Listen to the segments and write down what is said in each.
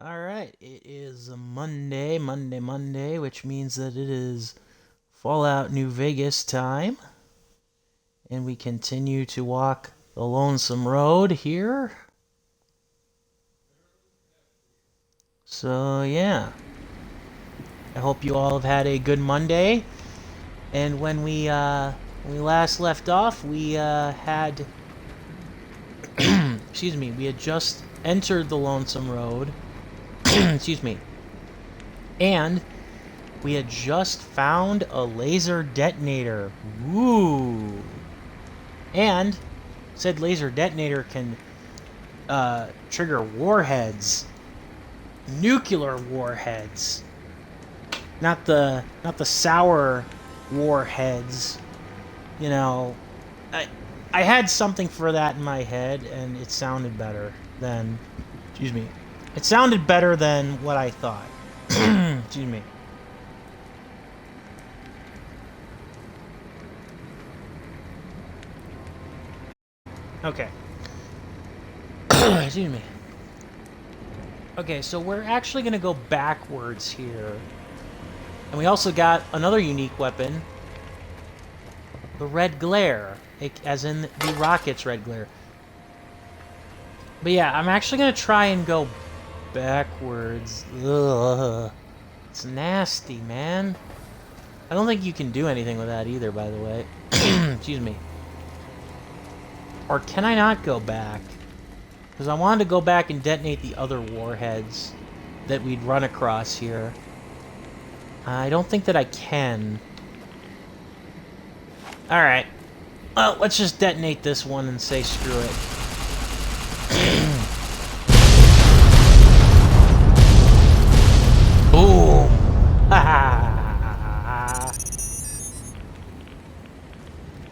All right, it is a Monday, which means that it is Fallout New Vegas time. And we continue to walk the Lonesome Road here. So, yeah. I hope you all have had a good Monday. And when we last left off, we had excuse me, we had just entered the Lonesome Road. Excuse me. And we had just found a laser detonator. Woo! And said laser detonator can trigger warheads, nuclear warheads, not the sour warheads. You know, I had something for that in my head, and it sounded better than. Excuse me. It sounded better than what I thought. Excuse me. Okay. Excuse me. Okay, so we're actually going to go backwards here. And we also got another unique weapon. The red glare. As in the rocket's red glare. But yeah, I'm actually going to try and go backwards. Ugh. It's nasty, man. I don't think you can do anything with that either, by the way. Excuse me. Or can I not go back? Because I wanted to go back and detonate the other warheads that we'd run across here. I don't think that I can. Alright. Well, let's just detonate this one and say screw it. Boom! Ha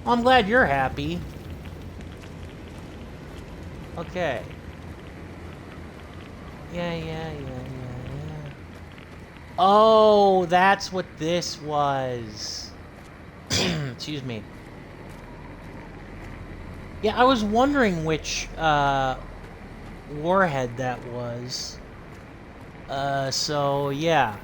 Well, I'm glad you're happy. Okay. Yeah. Oh, that's what this was. Excuse me. Yeah, I was wondering which warhead that was. So yeah.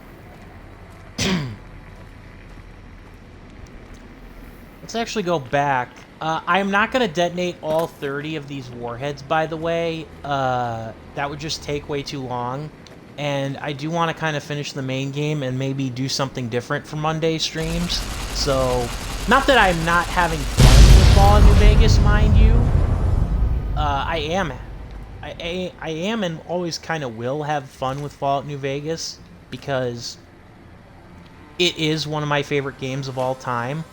Let's actually go back. I'm not going to detonate all 30 of these warheads, by the way. That would just take way too long. And I do want to kind of finish the main game and maybe do something different for Monday streams. So, not that I'm not having fun with Fallout New Vegas, mind you. I am and always kind of will have fun with Fallout New Vegas because it is one of my favorite games of all time.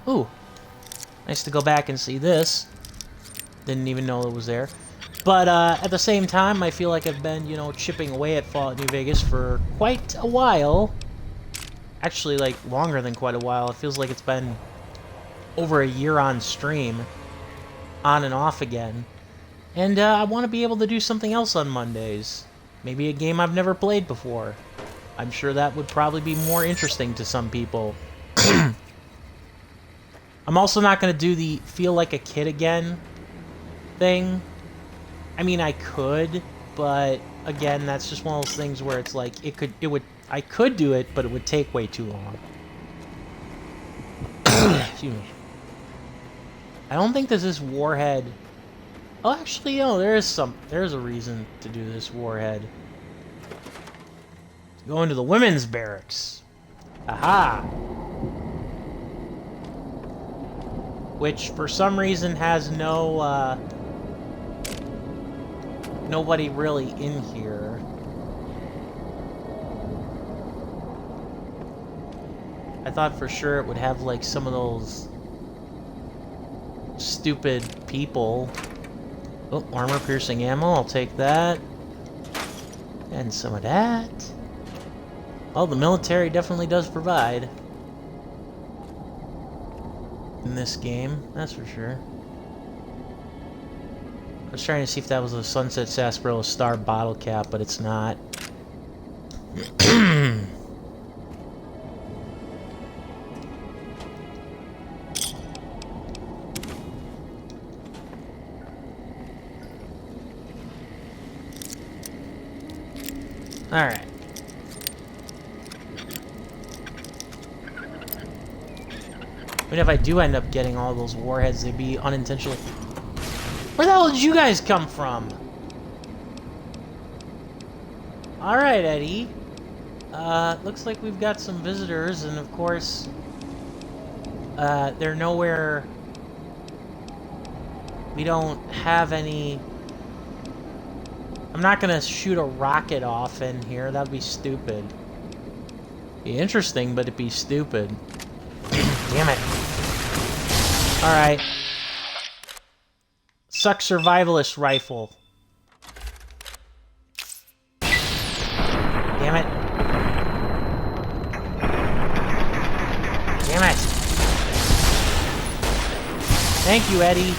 Ooh, nice to go back and see this. Didn't even know it was there. But at the same time, I feel like I've been, chipping away at Fallout New Vegas for quite a while. Actually, like, longer than quite a while. It feels like it's been over a year on stream. On and off again. And I want to be able to do something else on Mondays. Maybe a game I've never played before. I'm sure that would probably be more interesting to some people. I'm also not going to do the feel like a kid again thing. I mean, I could, but again, that's just one of those things where it's like I could do it, but it would take way too long. Excuse me. I don't think there's this warhead. Oh, actually, no, there's a reason to do this warhead. Go into the women's barracks. Aha! Which, for some reason, has no, nobody really in here. I thought for sure it would have, like, some of those stupid people. Oh, armor-piercing ammo, I'll take that. And some of that. Oh, the military definitely does provide. In this game, that's for sure. I was trying to see if that was a Sunset Sarsaparilla Star bottle cap, but it's not. Alright. But if I do end up getting all those warheads, they'd be unintentionally... Where the hell did you guys come from? Alright, Eddie. Looks like we've got some visitors, and of course... they're nowhere... We don't have any... I'm not gonna shoot a rocket off in here, that'd be stupid. Be interesting, but it'd be stupid. Damn it. Alright. Suck survivalist rifle. Damn it. Damn it. Thank you, Eddie.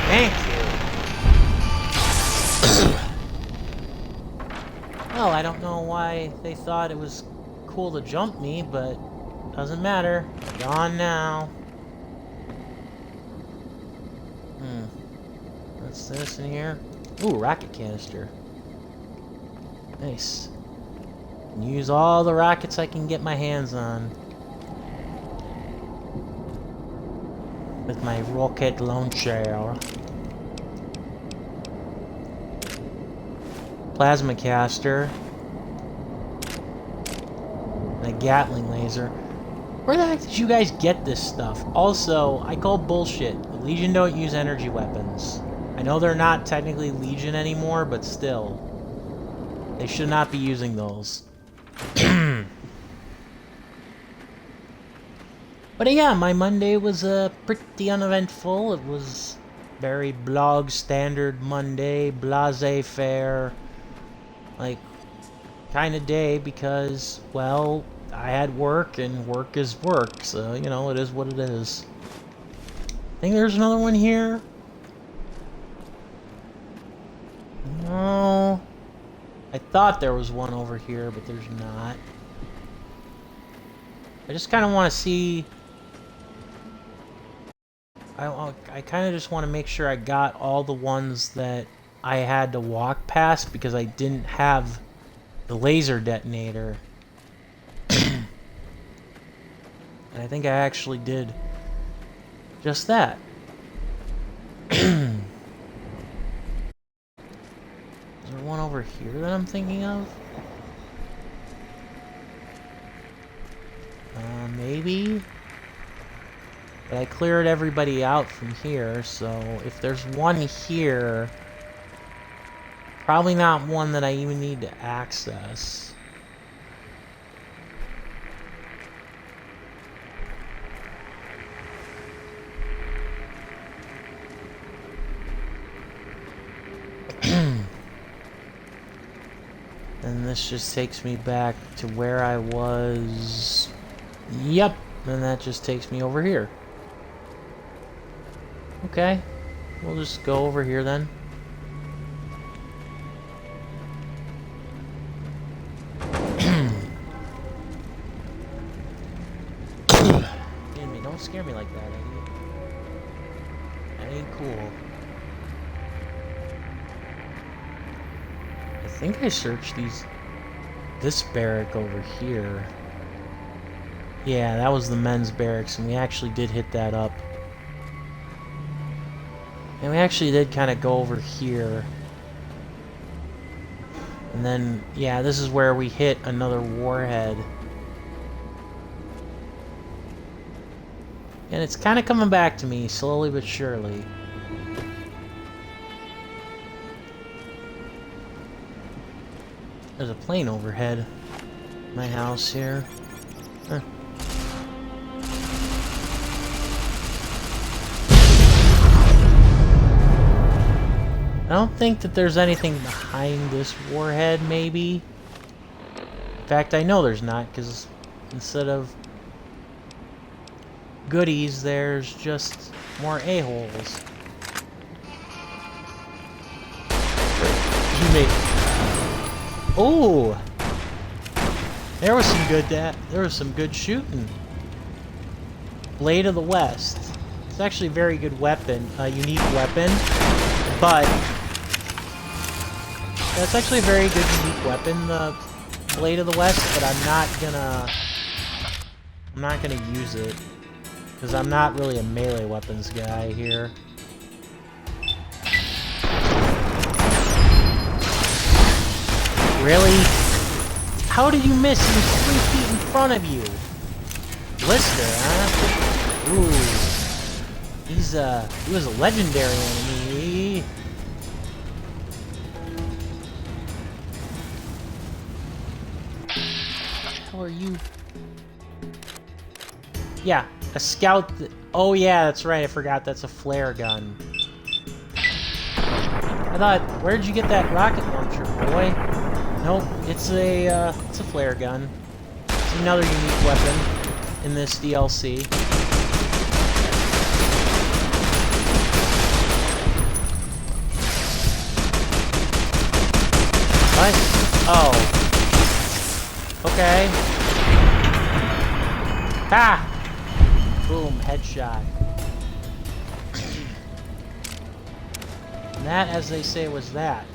Thank you. Well, I don't know why they thought it was cool to jump me, but doesn't matter. Gone now. What's this in here? Ooh, rocket canister. Nice. Can use all the rockets I can get my hands on. With my rocket launcher. Plasma caster. And a Gatling laser. Where the heck did you guys get this stuff? Also, I call bullshit. The Legion don't use energy weapons. I know they're not technically Legion anymore, but still. They should not be using those. But yeah, my Monday was pretty uneventful. It was very blog standard Monday, blase fair, like, kind of day because, well, I had work and work is work, so, you know, it is what it is. I think there's another one here. No. I thought there was one over here, but there's not. I just kind of want to see... I kind of just want to make sure I got all the ones that I had to walk past because I didn't have the laser detonator. And I think I actually did just that. Is there one over here that I'm thinking of? Maybe? But I cleared everybody out from here, so if there's one here, probably not one that I even need to access. And this just takes me back to where I was. Yep, and that just takes me over here. Okay, we'll just go over here then. Damn, don't scare me like that, Eddie. That ain't cool. I think I searched this barrack over here. Yeah, that was the men's barracks, and we actually did hit that up. And we actually did kind of go over here. And then, yeah, this is where we hit another warhead. And it's kind of coming back to me, slowly but surely. There's a plane overhead my house here. Huh. I don't think that there's anything behind this warhead, maybe. In fact, I know there's not, because instead of goodies, there's just more a-holes. Oh! There was some good shooting. Blade of the West. It's actually a very good weapon, a unique weapon, but that's actually a very good unique weapon, the Blade of the West, but I'm not gonna use it, because I'm not really a melee weapons guy here. Really? How did you miss? He was 3 feet in front of you. Blister, huh? Ooh. He was a legendary enemy. How are you? Yeah, a scout. Oh yeah, that's right. I forgot. That's a flare gun. I thought, where did you get that rocket launcher, boy? Nope, it's a flare gun. It's another unique weapon in this DLC. What? Oh. Okay. Ha! Boom, headshot. And that, as they say, was that.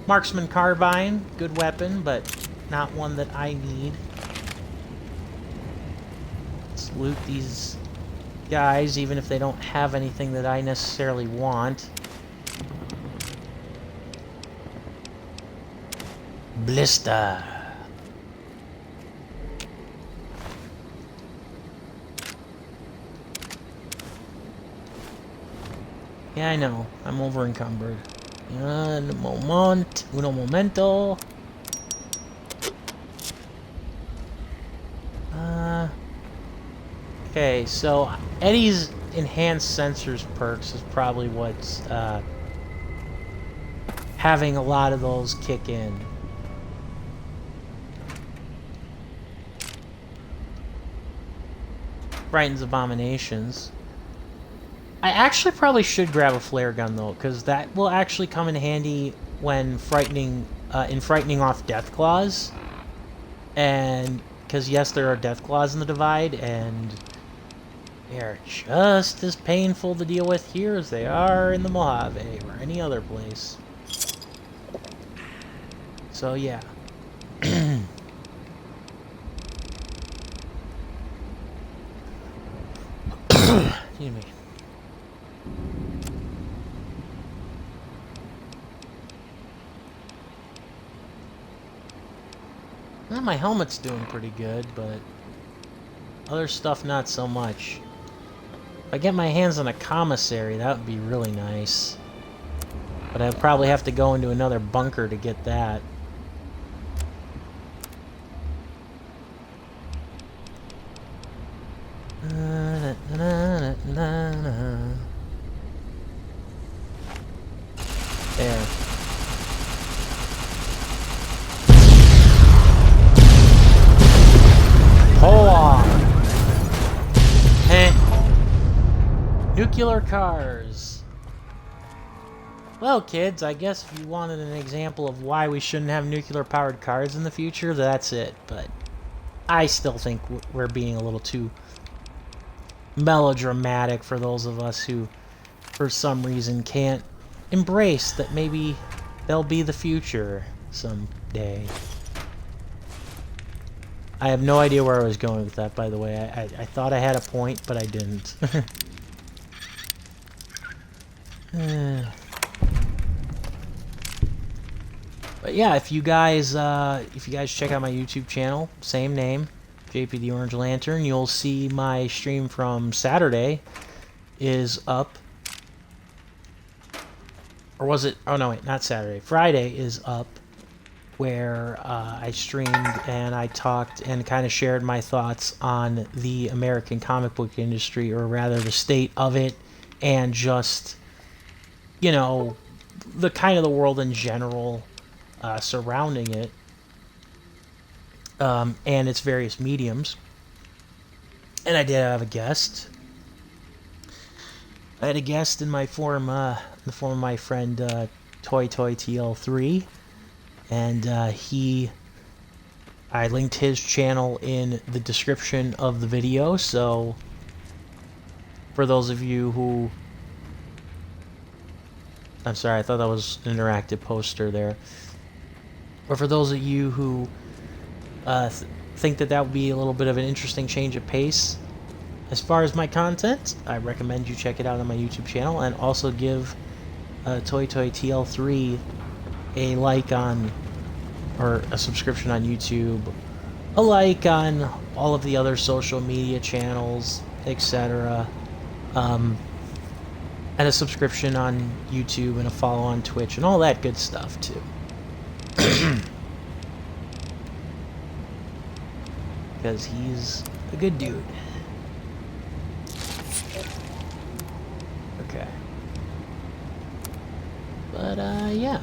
Marksman carbine, good weapon, but not one that I need. Let's loot these guys, even if they don't have anything that I necessarily want. Blister. Yeah, I know. I'm over encumbered. Un momento. Okay, so Eddie's enhanced sensors perks is probably what's having a lot of those kick in. Frightens abominations. I actually probably should grab a flare gun though, because that will actually come in handy when frightening off deathclaws. And because yes, there are deathclaws in the Divide, and they are just as painful to deal with here as they are in the Mojave or any other place. So yeah. Excuse me. Well, my helmet's doing pretty good, but other stuff not so much. If I get my hands on a commissary, that would be really nice. But I'd probably have to go into another bunker to get that. There. Hold on. Nuclear cars. Well, kids, I guess if you wanted an example of why we shouldn't have nuclear-powered cars in the future, that's it. But I still think we're being a little too melodramatic for those of us who, for some reason, can't embrace that maybe they'll be the future someday. I have no idea where I was going with that, by the way. I thought I had a point, but I didn't. But yeah, if you guys check out my YouTube channel, same name, JPtheOrangeLantern, you'll see my stream from Saturday is up. Or was it? Oh no, wait, not Saturday. Friday is up, where I streamed and I talked and kind of shared my thoughts on the American comic book industry, or rather the state of it, and just, you know, the kind of the world in general surrounding it, and its various mediums. And I did have a guest. I had a guest in my form, in the form of my friend Toy TL3, and I linked his channel in the description of the video, so For those of you who... I'm sorry, I thought that was an interactive poster there. Or for those of you who think that would be a little bit of an interesting change of pace, as far as my content, I recommend you check it out on my YouTube channel, and also give Toy Toy TL3 a like on, or a subscription on YouTube, a like on all of the other social media channels, etc. And a subscription on YouTube and a follow on Twitch and all that good stuff too. Because he's a good dude. Okay. But, yeah.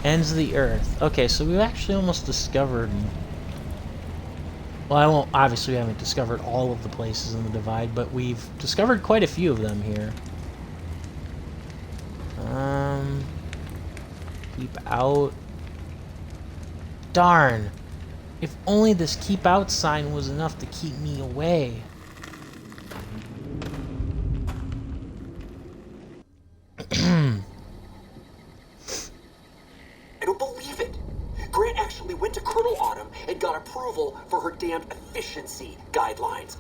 Ends of the Earth. Okay, so we've actually almost discovered... Well, obviously we haven't discovered all of the places in the Divide, but we've discovered quite a few of them here. Keep out. Darn. If only this keep out sign was enough to keep me away. I don't believe it. Grant actually went to Colonel Autumn and got approval for her damned efficiency guidelines.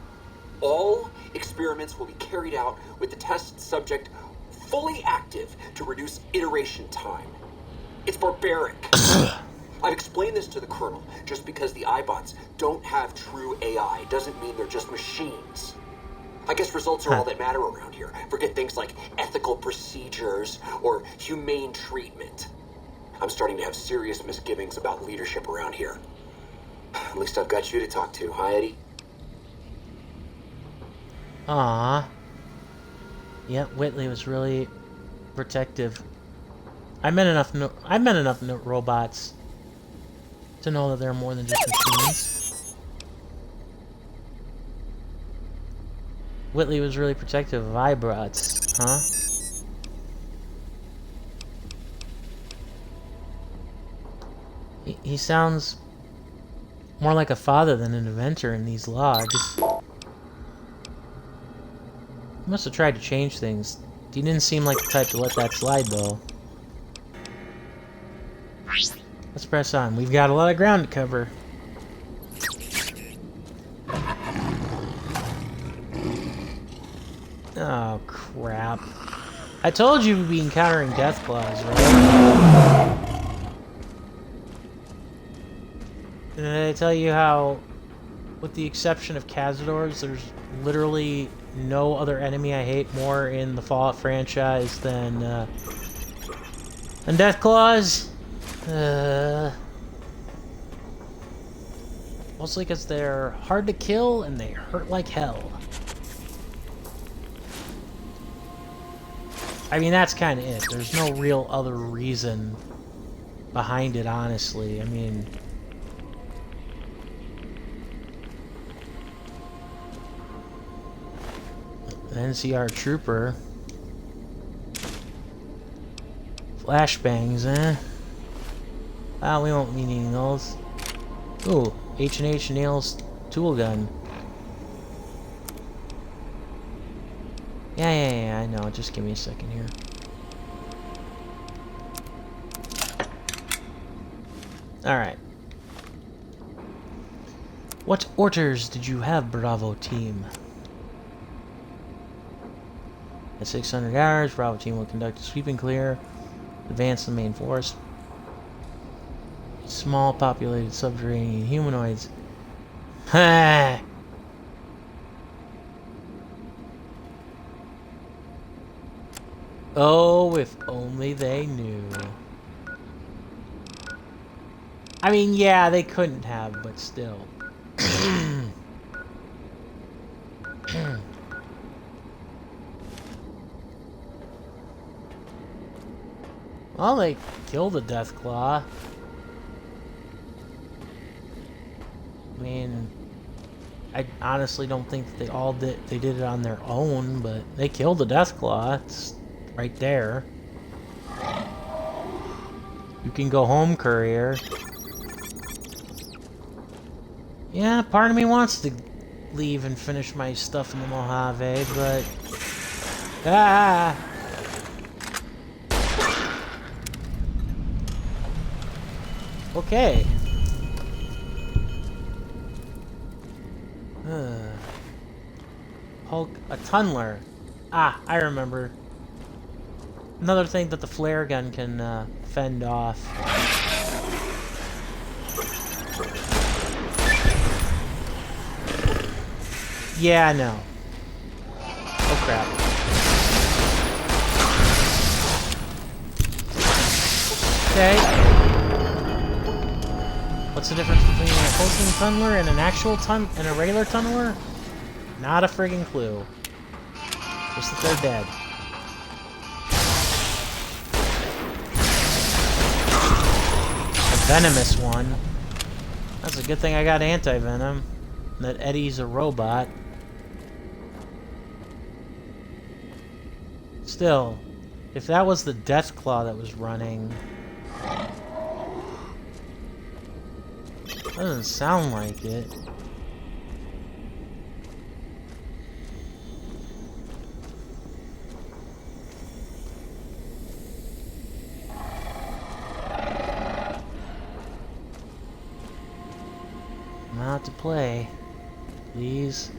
All experiments will be carried out with the test subject fully active to reduce iteration time. It's barbaric. I've explained this to the Colonel. Just because the iBots don't have true AI doesn't mean they're just machines. I guess results are all that matter around here. Forget things like ethical procedures or humane treatment. I'm starting to have serious misgivings about leadership around here. At least I've got you to talk to, huh, Eddie? Aww. Yeah, Whitley was really protective. I met enough robots to know that they're more than just machines. Whitley was really protective of iBots, huh? He sounds more like a father than an inventor in these logs. He must have tried to change things. He didn't seem like the type to let that slide, though. Let's press on. We've got a lot of ground to cover. Oh, crap. I told you we'd be encountering death claws, right? Did I tell you how, with the exception of Cazadors, there's literally no other enemy I hate more in the Fallout franchise than death claws? Mostly because they're hard to kill and they hurt like hell. I mean, that's kind of it. There's no real other reason behind it, honestly. I mean... An NCR trooper. Flashbangs, eh? Well, we won't be needing those. Ooh, H&H Nails tool gun. Yeah, I know. Just give me a second here. Alright. What orders did you have, Bravo team? At 600 hours, Bravo team will conduct a sweep and clear. Advance the main force. Small populated subterranean humanoids. Ha! Oh, if only they knew. I mean, yeah, they couldn't have, but still. Well, they killed the Deathclaw. I mean, I honestly don't think that they did it on their own, but they killed the Deathclaw. It's right there. You can go home, courier. Yeah, part of me wants to leave and finish my stuff in the Mojave, but... Ah! Okay. Hulk, a tunneler. Ah, I remember. Another thing that the flare gun can fend off. Yeah, no. Oh crap. Okay. What's the difference between a pulsing tunneler and an actual and a regular tunneler? Not a friggin' clue. Just that they're dead. A venomous one. That's a good thing I got anti-venom. And that Eddie's a robot. Still, if that was the Deathclaw that was running... Doesn't sound like it. Not to play. Please.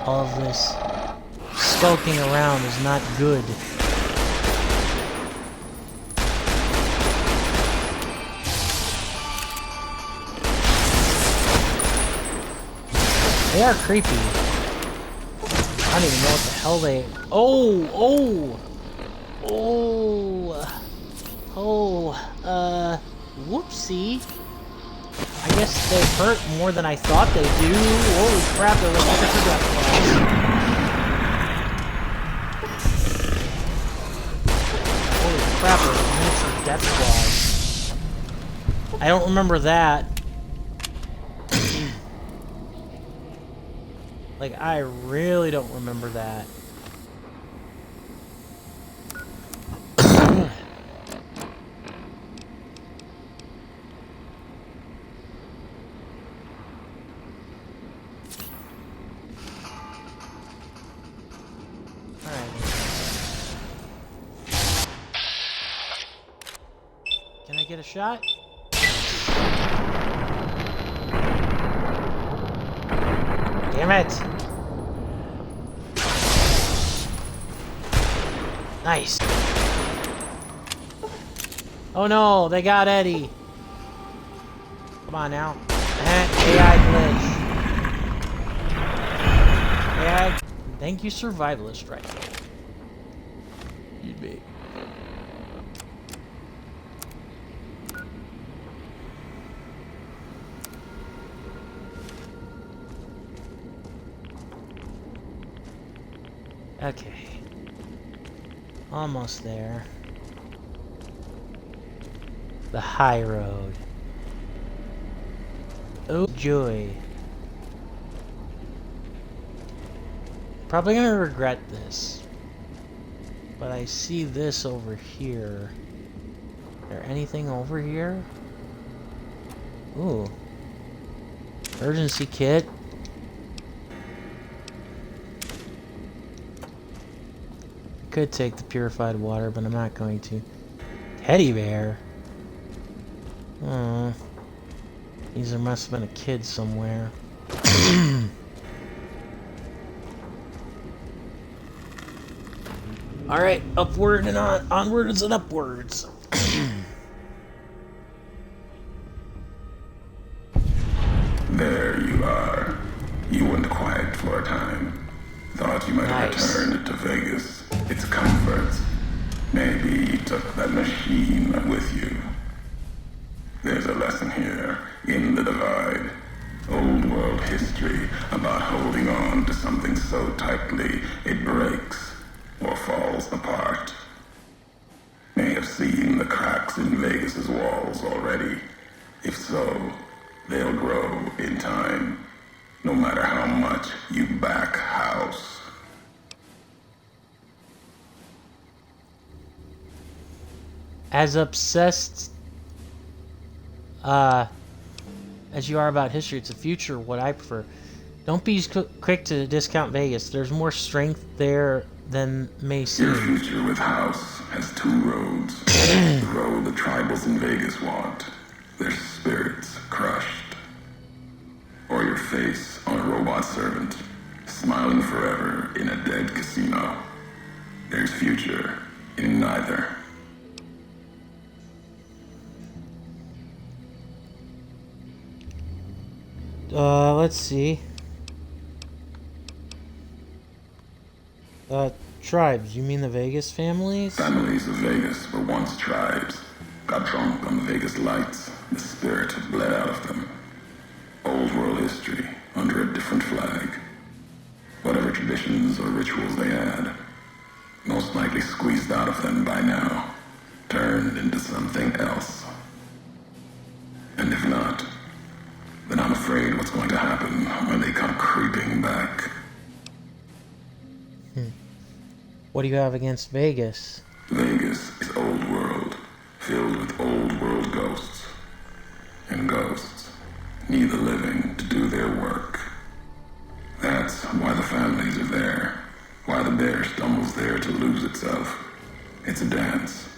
All of this skulking around is not good. They are creepy. I don't even know what the hell they... Whoopsie. I guess they hurt more than I thought they do. Holy crap, they're like miniature death claws. Holy crap, they're like miniature death claws. I don't remember that. Like, I really don't remember that. Alright. Can I get a shot? Damn it! Nice. Oh no, they got Eddie. Come on now. AI glitch. AI. Thank you, survivalist rifle. You'd be. Okay. Almost there. The high road. Oh joy. Probably gonna regret this. But I see this over here. Is there anything over here? Ooh. Emergency kit. Could take the purified water, but I'm not going to. Teddy bear? Oh. There must have been a kid somewhere. Alright, upward and onwards and upwards. There you are. You went quiet for a time. Thought you might have returned to Vegas. Its comforts. Maybe you took that machine with you. There's a lesson here, in the Divide. Old world history about holding on to something so tightly it breaks or falls apart. May have seen the cracks in Vegas's walls already. If so, they'll grow in time, no matter how much you back house. As obsessed as you are about history. It's the future, what I prefer. Don't be quick to discount Vegas. There's more strength there than may seem. Your future with House has two roads. The road the tribals in Vegas want, their spirits crushed. Or your face on a robot servant, smiling forever in a dead casino. There's future in neither. Let's see. Tribes. You mean the Vegas families? Families of Vegas were once tribes. Got drunk on the Vegas lights. The spirit had bled out of them. Old world history, under a different flag. Whatever traditions or rituals they had, most likely squeezed out of them by now, turned into something else. And if not, then I'm afraid what's going to happen when they come creeping back. What do you have against Vegas? Vegas is old world, filled with old world ghosts. And ghosts need the living to do their work. That's why the families are there, why the bear stumbles there to lose itself. It's a dance.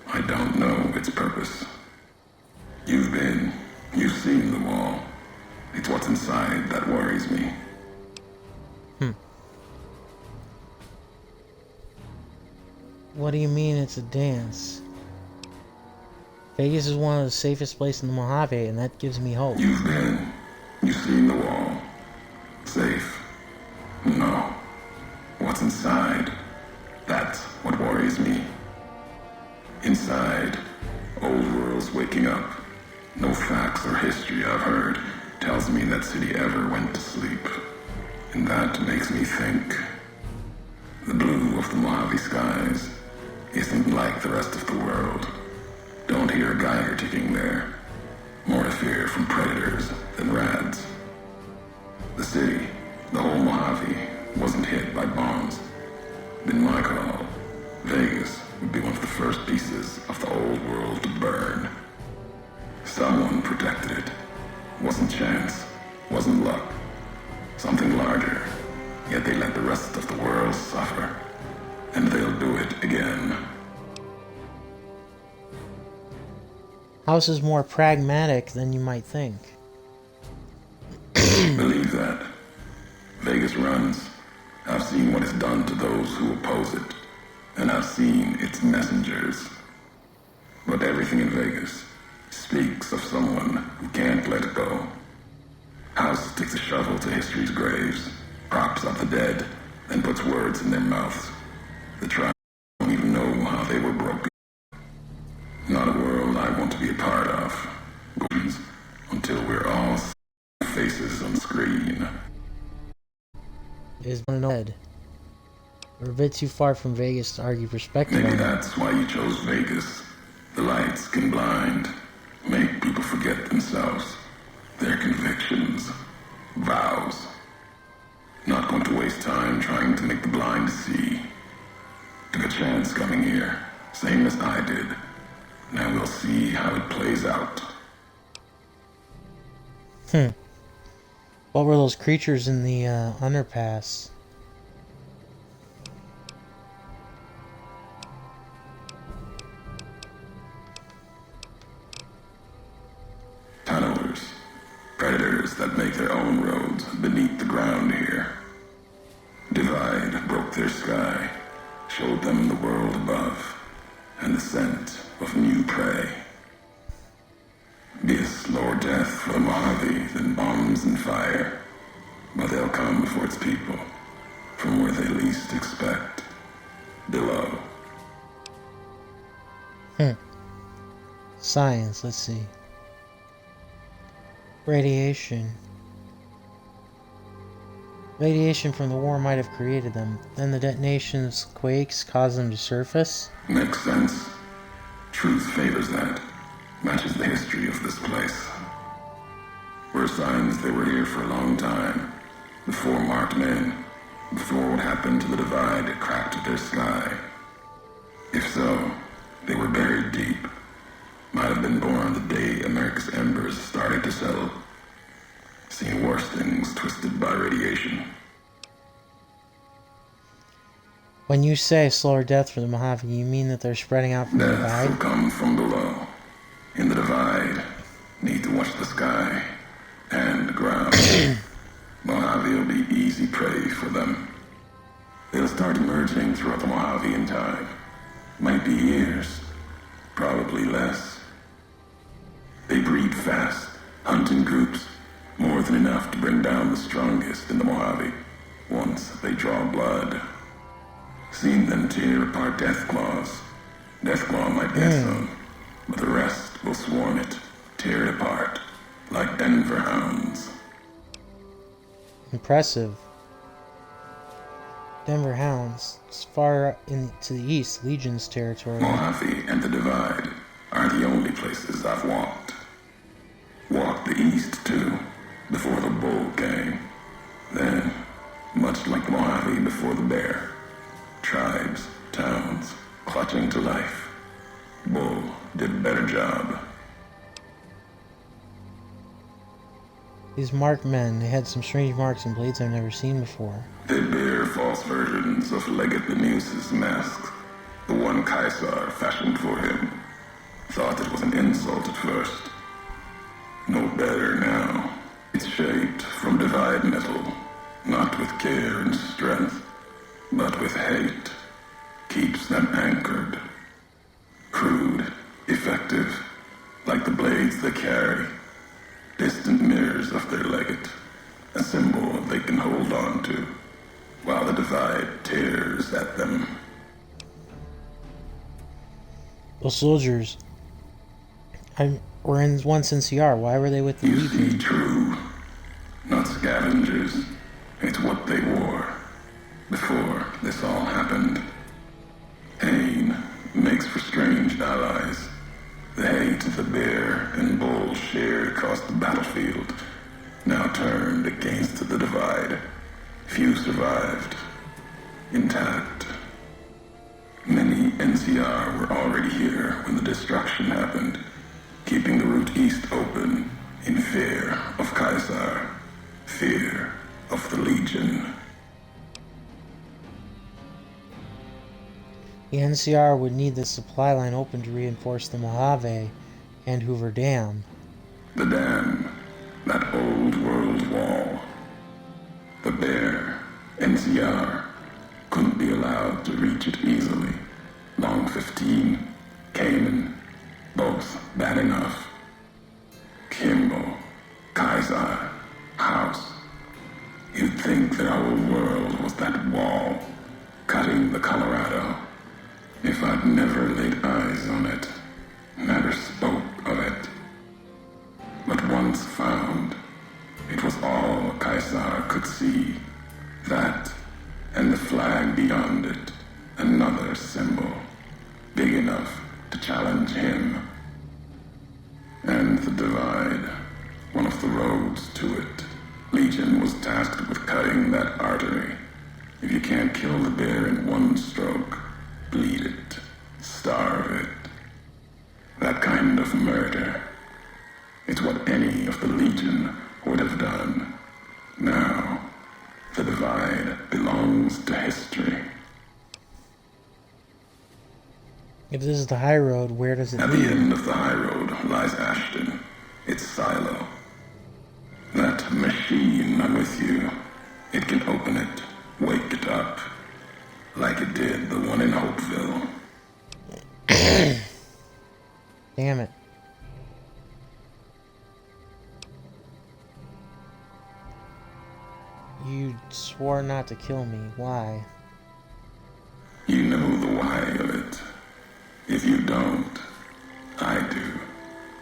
I don't know its purpose. You've seen the wall. It's what's inside that worries me. What do you mean it's a dance? Vegas is one of the safest places in the Mojave, and that gives me hope. You've seen the wall. Safe. No. What's inside? That's what worries me. Inside, old world's waking up. No facts or history I've heard tells me that city ever went to sleep. And that makes me think. The blue of the Mojave skies isn't like the rest of the world. Don't hear a Geiger ticking there. More to fear from predators than rats. The city, the whole Mojave, wasn't hit by bombs. Been my call. Vegas would be one of the first pieces of the old world to burn. Someone protected it. Wasn't chance, wasn't luck. Something larger. Yet they let the rest of the world suffer. And they'll do it again. House is more pragmatic than you might think. Believe that. Vegas runs. I've seen what it's done to those who oppose it. And I've seen its messengers. But everything in Vegas speaks of someone who can't let it go. House sticks a shovel to history's graves, props up the dead, and puts words in their mouths. The tribe don't even know how they were broken. Not a world I want to be a part of. Until we're all faces on screen. Is one dead. We're a bit too far from Vegas to argue perspective Maybe on that's why you chose Vegas. The lights can blind, make people forget themselves, their convictions, vows. Not going to waste time trying to make the blind see. Took a chance coming here, same as I did. Now we'll see how it plays out. What were those creatures in the underpass? Tunnelers. Predators that make their own roads beneath the ground here. Divide broke their sky, showed them the world above, and the scent of new prey. Be a slower death for the Mojave than bombs and fire, but they'll come for its people, from where they least expect, below. Science, let's see. Radiation. Radiation from the war might have created them. Then the detonation's quakes caused them to surface. Makes sense. Truth favors that. Matches the history of this place. Were signs they were here for a long time. Before marked men. Before what happened to the divide that cracked their sky. If so, they were buried deep. Might have been born the day America's embers started reactor cell. Seen worse things twisted by radiation. When you say slower death for the Mojave, you mean that they're spreading out from the Death divide? will come from below. In the divide, need to watch the sky and the ground. Mojave will be easy prey for them. They'll start emerging throughout the Mojave in time. Might be years, probably less. They breed fast, hunt in groups, more than enough to bring down the strongest in the Mojave, once they draw blood. Seen them tear apart Deathclaws. Deathclaw might get some, but the rest will swarm it, tear it apart, like Denver hounds. Impressive. Denver Hounds. It's far to the east, Legion's territory. Mojave and the Divide are the only places I've walked. Walked the east, too, before the bull came. Then, much like the Mojave before the bear, tribes, towns, clutching to life. Bull did a better job. These marked men, they had some strange marks and blades I've never seen before. They bear false versions of Legate Beneus's mask, the one Caesar fashioned for him. Thought it was an insult at first. No better now. It's shaped from divide metal, not with care and strength, but with hate. Keeps them anchored. Crude, effective, like the blades they carry. Distant mirrors of their legate, a symbol they can hold on to, while the divide tears at them. Those soldiers were in once NCR. Why were they with the You Legion? see, true, not scavengers. It's what they wore before this all happened. Pain makes for strange allies. The hate the bear and bull shared across the battlefield now turned against the divide. Few survived, intact. Many NCR were already here when the destruction happened, keeping the route east open in fear of Caesar, fear of the Legion. The NCR would need the supply line open to reinforce the Mojave and Hoover Dam. The dam, that old world wall. The bear, NCR, couldn't be allowed to reach it easily. Long 15, Cayman, both bad enough. Kimball, Kaiser, House. You'd think that our world was that wall, cutting the Colorado. If I'd never laid eyes on it, never spoke of it. But once found, it was all Caesar could see. That, and the flag beyond it, another symbol, big enough to challenge him. And the divide, one of the roads to it. Legion was tasked with cutting that artery. If you can't kill the bear in one stroke, bleed it, starve it. That kind of murder. It's what any of the Legion would have done. Now, the divide belongs to history. If this is the high road, where does it At lead? the end of the high road lies Ashton, its silo. That machine, I'm with you. It can open it, wake it up, like it did the one in Hopeville. Damn it. You swore not to kill me. Why? You know the why of it. If you don't, I do.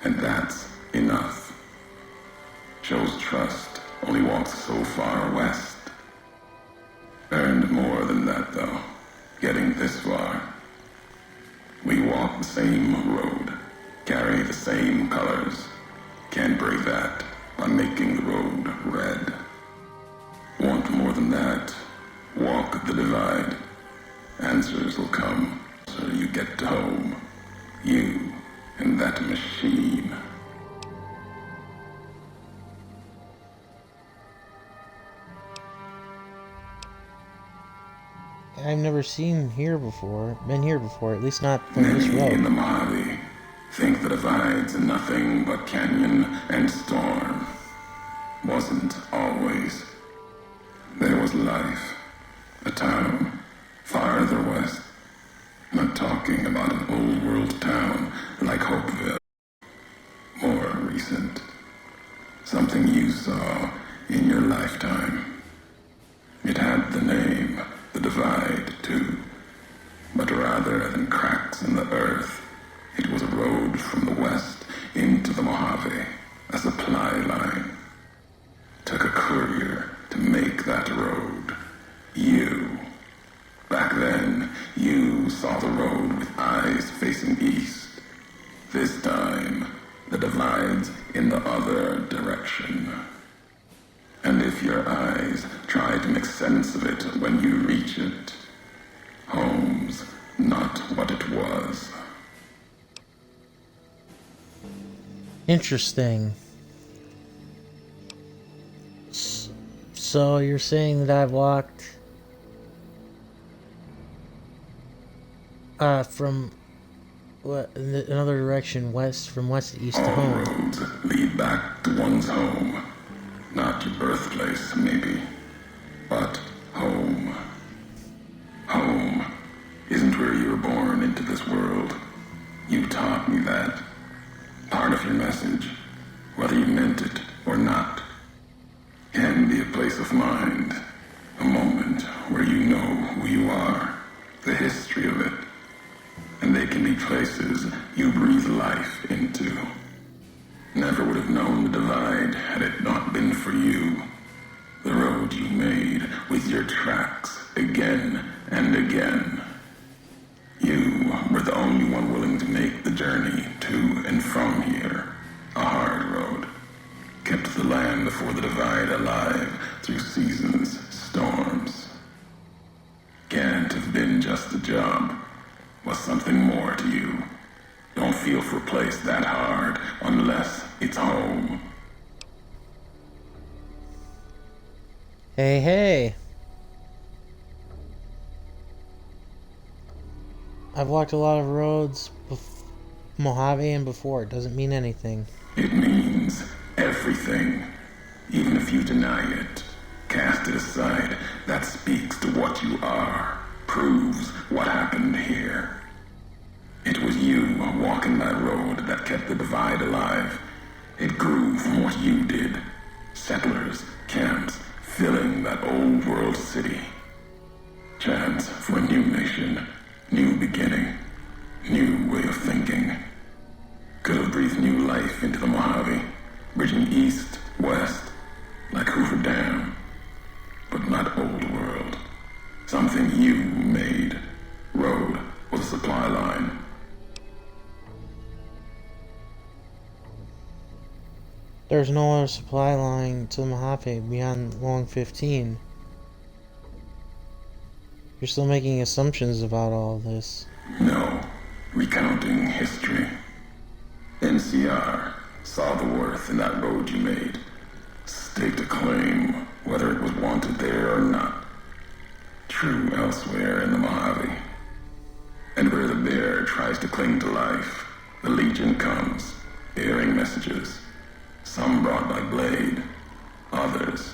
And that's enough. Shows trust, only walks so far west. Earned more than that, though, getting this far. We walk the same road, carry the same colors. Can't break that by making the road red. Want more than that? Walk the divide. Answers will come, so you get to home. You and that machine. I've never been here before, at least not from this Many road. in the Mojave think the divide's nothing but canyon and storm. Wasn't always. There was life, a town farther west. Not talking about an old world town like Hopeville. More recent. Something you saw in your lifetime. It had the name, the Divide, too. But rather than cracks in the earth, it was a road from the west into the Mojave, a supply line. Took a courier to make that road. You. Back then, you saw the road with eyes facing east. This time, the divide's in the other direction. And if your eyes try to make sense of it when you reach it, home's not what it was. Interesting. So you're saying that I've walked from what, in another direction, from west to east to All home. roads lead back to one's home. Not your birthplace, maybe, but home. Home isn't where you were born into this world. You taught me that. Part of your message, whether you meant it or not, can be a place of mind, a moment where you know who you are, the history of it. And they can be places you breathe life into. Never would have known the divide had it not been for you. The road you made with your tracks again and again. You were the only one willing to make the journey to and from here. A hard road. Kept the land before the divide alive through seasons, storms. Can't have been just a job. Was something more to you. Don't feel for a place that hard unless it's home. Hey, hey. I've walked a lot of roads, Mojave and before. It doesn't mean anything. It means everything. Even if you deny it, cast it aside, that speaks to what you are. Proves what happened here. It was you walking that road that kept the divide alive. It grew from what you did. Settlers, camps, filling that old world city. Chance for a new nation, new beginning, new way of thinking. Could have breathed new life into the Mojave, bridging east, west, like Hoover Dam. But not old world. Something you made. Road was a supply line. There's no other supply line to the Mojave beyond Long 15. You're still making assumptions about all of this. No, recounting history. NCR saw the worth in that road you made. Staked a claim, whether it was wanted there or not. True elsewhere in the Mojave. And where the bear tries to cling to life, the Legion comes, bearing messages. Some brought by blade, others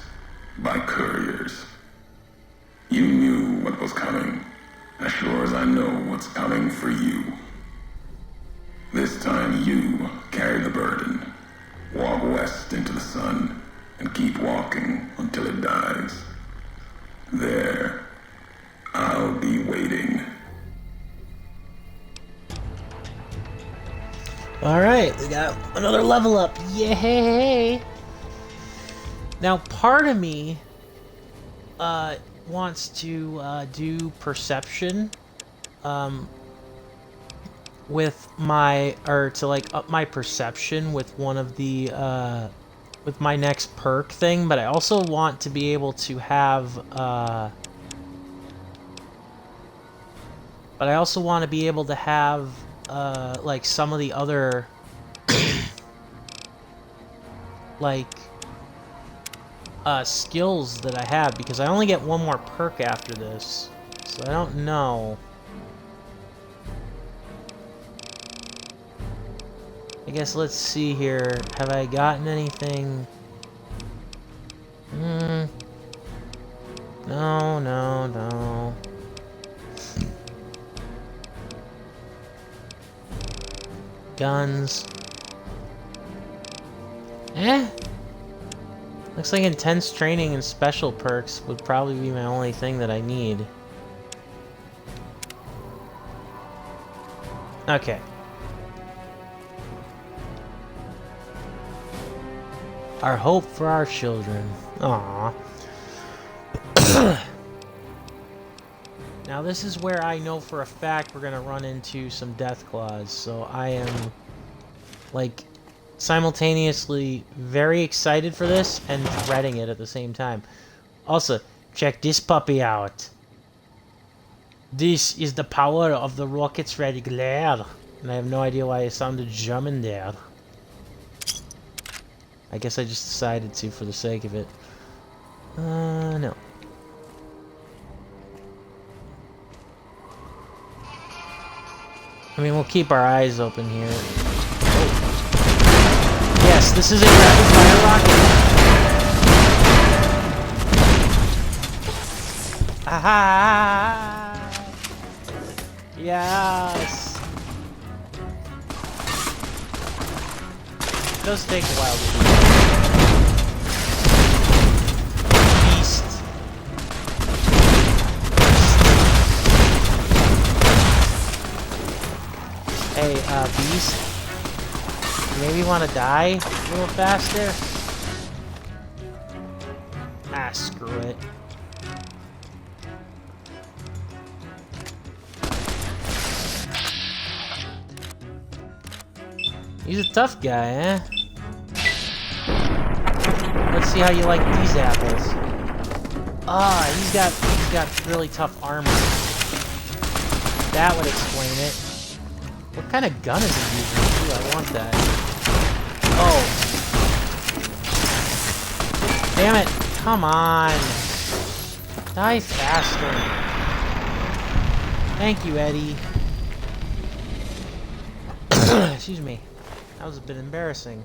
by couriers. You knew what was coming, as sure as I know what's coming for you. This time you carry the burden. Walk west into the sun, and keep walking until it dies. There, I'll be waiting. Alright, we got another level up. Yay! Now, part of me wants to do perception with my, or to like up my perception with one of the with my next perk thing, but I also want to be able to have like some of the other like skills that I have, because I only get one more perk after this. So I don't know. I guess let's see here. Have I gotten anything? No, no, no. Guns. Looks like intense training and special perks would probably be my only thing that I need. Okay. Our hope for our children. Aww. Now this is where I know for a fact we're gonna run into some death claws, so I am like simultaneously very excited for this and dreading it at the same time. Also, check this puppy out. This is the power of the rocket's red glare. And I have no idea why it sounded German there. I guess I just decided to for the sake of it. No. I mean, we'll keep our eyes open here. Oh. Yes, this is a rapid fire rocket. Aha! Yes! It does take a while to do. Beast. Hey, Beast. Maybe want to die a little faster? Ah, screw it. He's a tough guy, eh? Let's see how you like these apples. Ah, he's got really tough armor. That would explain it. What kind of gun is he using? Ooh, I want that. Oh. Damn it. Come on. Die faster. Thank you, Eddie. Excuse me. That was a bit embarrassing.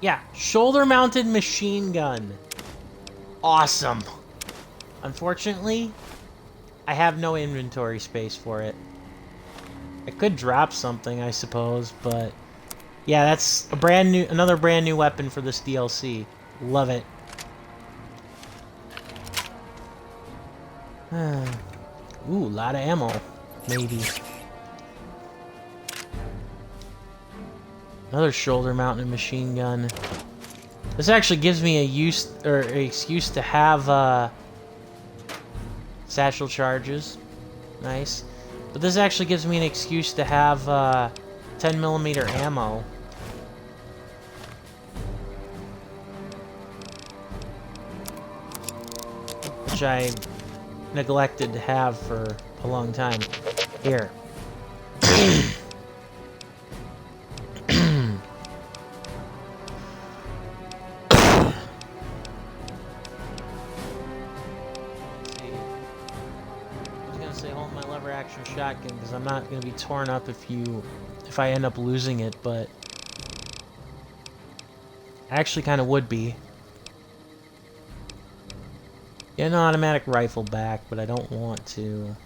Yeah, shoulder-mounted machine gun. Awesome. Unfortunately, I have no inventory space for it. I could drop something, I suppose, but yeah, that's a another brand new weapon for this DLC. Love it. Ooh, a lot of ammo, maybe. Another shoulder-mounted machine gun. This actually gives me an excuse to have satchel charges. Nice. But this actually gives me an excuse to have 10mm ammo. Which I neglected to have for a long time. Here. Shotgun, because I'm not going to be torn up if I end up losing it, but I actually kind of would be. Get an automatic rifle back, but I don't want to.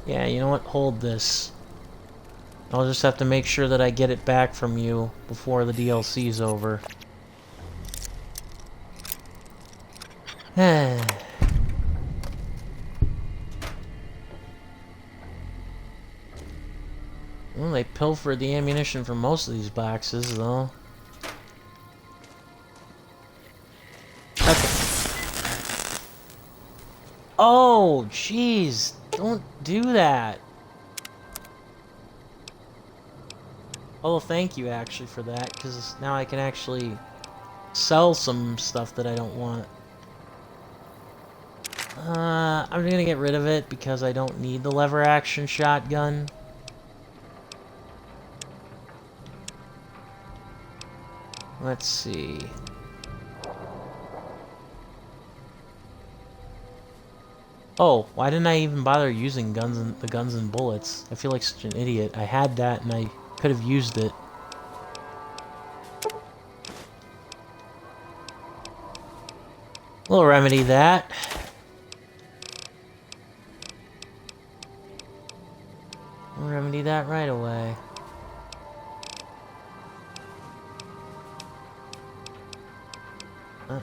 Yeah, you know what? Hold this. I'll just have to make sure that I get it back from you before the DLC's over. Well, they pilfered the ammunition from most of these boxes, though. Okay. Oh, jeez. Don't do that. Oh, thank you, actually, for that, because now I can actually sell some stuff that I don't want. I'm gonna get rid of it because I don't need the lever action shotgun. Let's see. Oh, why didn't I even bother using the guns and bullets? I feel like such an idiot. I had that and I could have used it. We'll remedy that. We'll remedy that right away. Uh.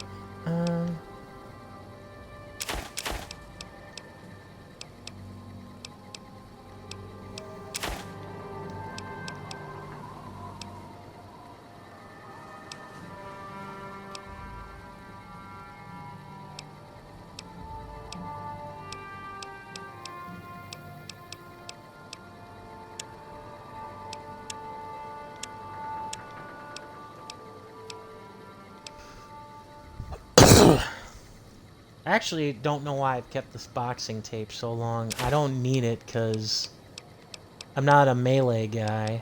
I actually don't know why I've kept this boxing tape so long. I don't need it because I'm not a melee guy.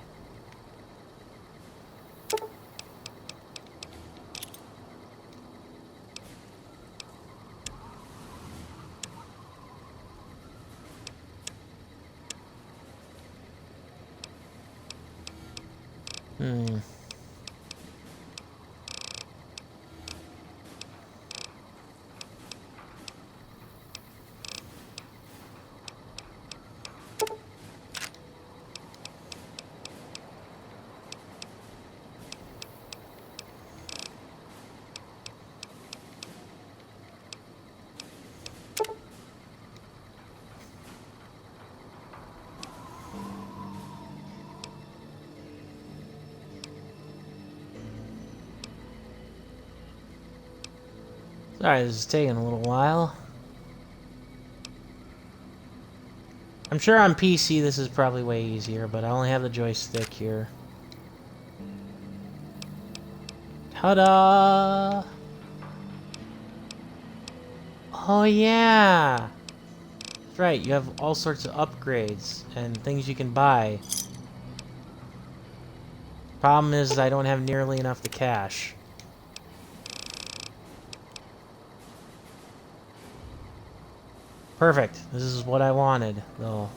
Sorry, this is taking a little while. I'm sure on PC this is probably way easier, but I only have the joystick here. Ta-da! Oh yeah! That's right, you have all sorts of upgrades and things you can buy. Problem is I don't have nearly enough to cash. Perfect. This is what I wanted, though.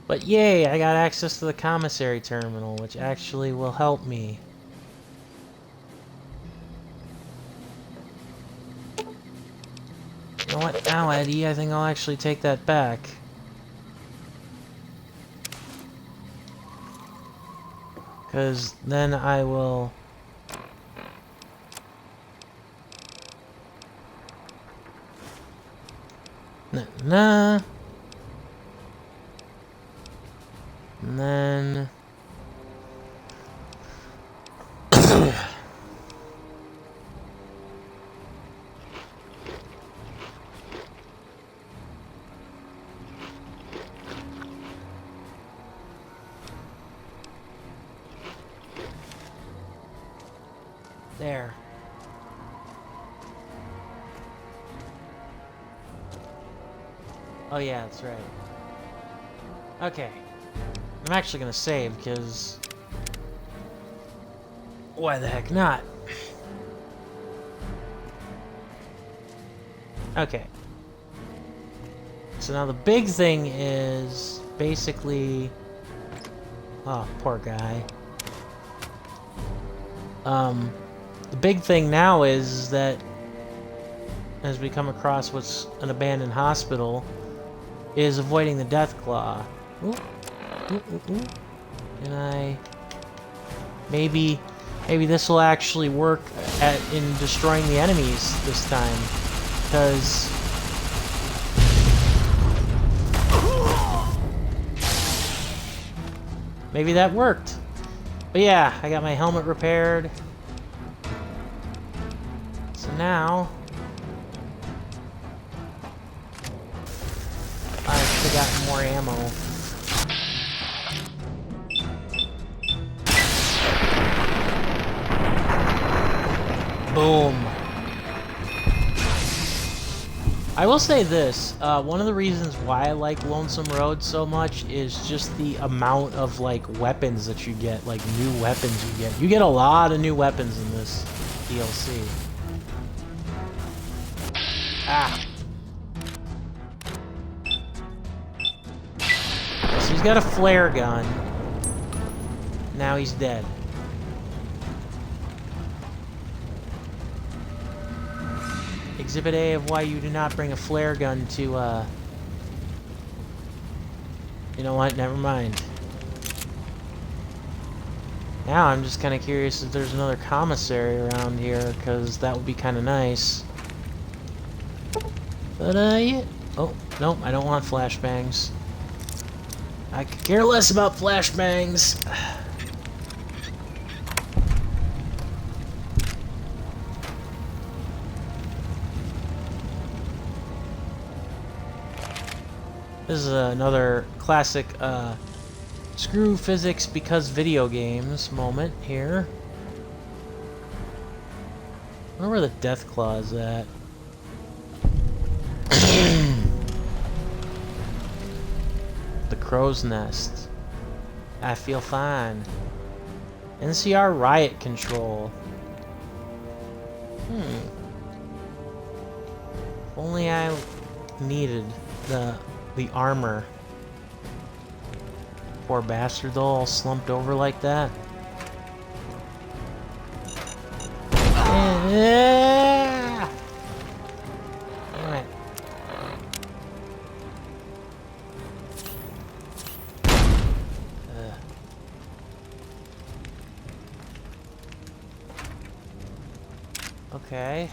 But yay, I got access to the commissary terminal, which actually will help me. You know what? Now, Eddie, I think I'll actually take that back. Because then I will... Nah. And then... There. Oh yeah, that's right. Okay. I'm actually gonna save, because... why the heck not? Okay. So now the big thing is... basically... oh, poor guy. The big thing now is that... as we come across what's an abandoned hospital... is avoiding the death claw. Ooh. Ooh, ooh, ooh. Can I... maybe this will actually work in destroying the enemies this time. Because... maybe that worked. But yeah, I got my helmet repaired. So now... I should have gotten more ammo. Boom. I will say this, one of the reasons why I like Lonesome Road so much is just the amount of, like, weapons that you get, like, new weapons you get. You get a lot of new weapons in this DLC. Ah. So he's got a flare gun. Now he's dead. Exhibit A of why you do not bring a flare gun to, You know what? Never mind. Now I'm just kind of curious if there's another commissary around here, because that would be kind of nice. But, yeah. Oh, nope, I don't want flashbangs. I could care less about flashbangs. This is another classic screw physics because video games moment here. I wonder where the death claw is at. The crow's nest. I feel fine. NCR riot control. If only I needed the armor. Poor bastard, though, all slumped over like that. Yeah. Alright. Okay.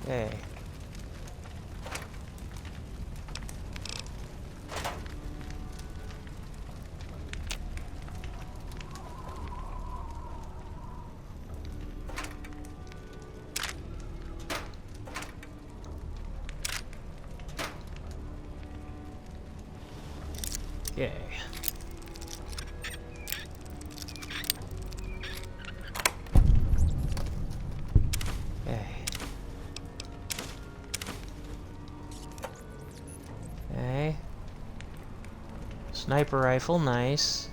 Okay. Okay. Okay. Sniper rifle, nice.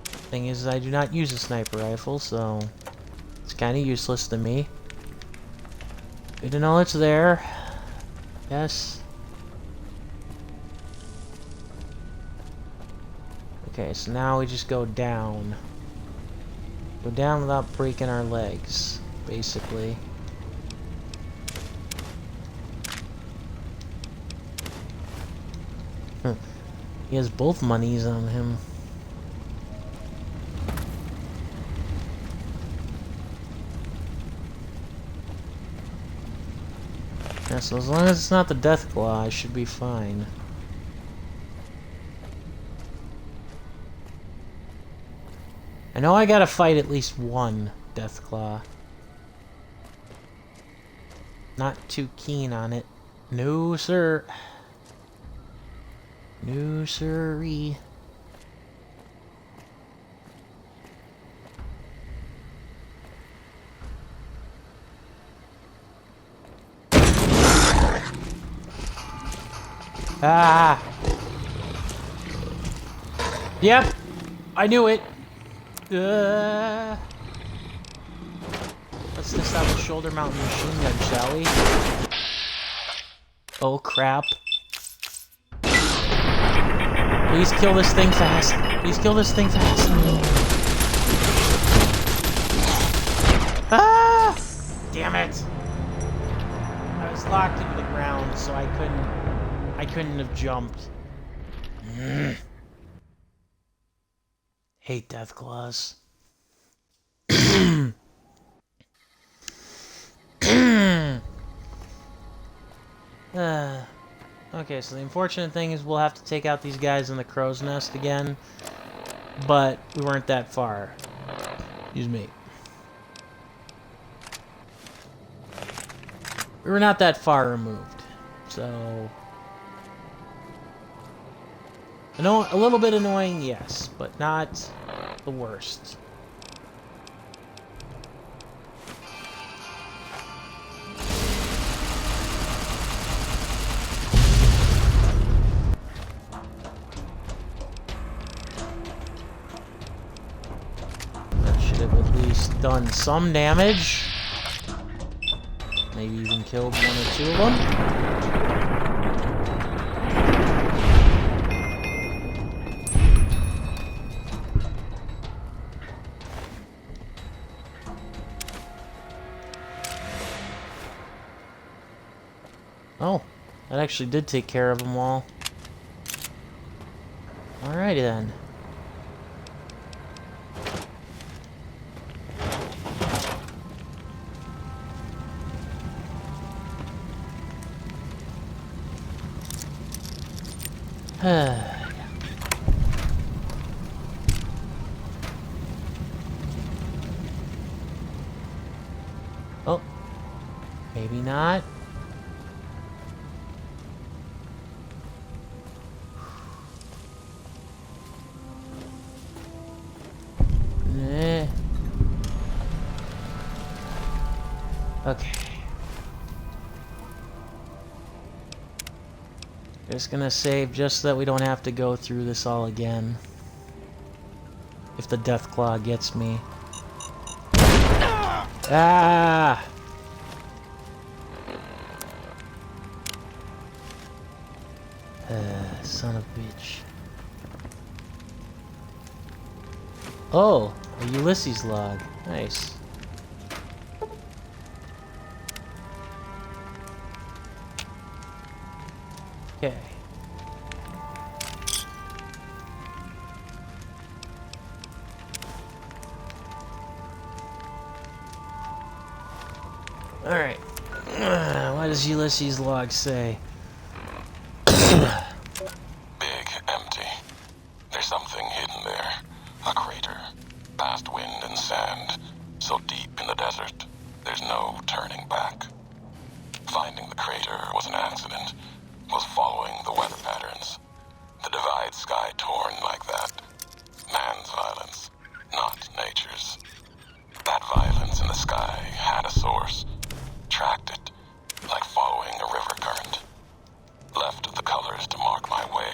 Thing is, I do not use a sniper rifle, so it's kind of useless to me. Good to know it's there. Yes. Okay, so now we just go down. Go down without breaking our legs, basically. He has both monies on him. Yeah, so as long as it's not the death claw, I should be fine. I know I gotta fight at least one death claw. Not too keen on it. No, sir. No, sirree. Ah! Yep! I knew it! Let's test out the shoulder mounted machine gun, shall we? Oh crap. Please kill this thing fast. Please kill this thing fast. Ah! Damn it! I was locked into the ground, so I couldn't have jumped. Hate death claws. Okay, so the unfortunate thing is we'll have to take out these guys in the crow's nest again, but we weren't that far. Excuse me. We were not that far removed, so... A little bit annoying, yes, but not the worst. That should have at least done some damage. Maybe even killed one or two of them. Oh, that actually did take care of them all. Alrighty then. Oh, maybe not. Okay. Just gonna save just so that we don't have to go through this all again. If the Deathclaw gets me. Ah! Son of a bitch. Oh, a Ulysses Log. Nice. Okay. Alright. What does Ulysses Log say? Big, empty. There's something hidden there. A crater. Past wind and sand. So deep in the desert, there's no turning back. Finding the crater was an accident. Was following the weather patterns. The divide sky torn like that. Man's violence, not nature's. That violence in the sky had a source. Tracked it, like following a river current. Left the colors to mark my way,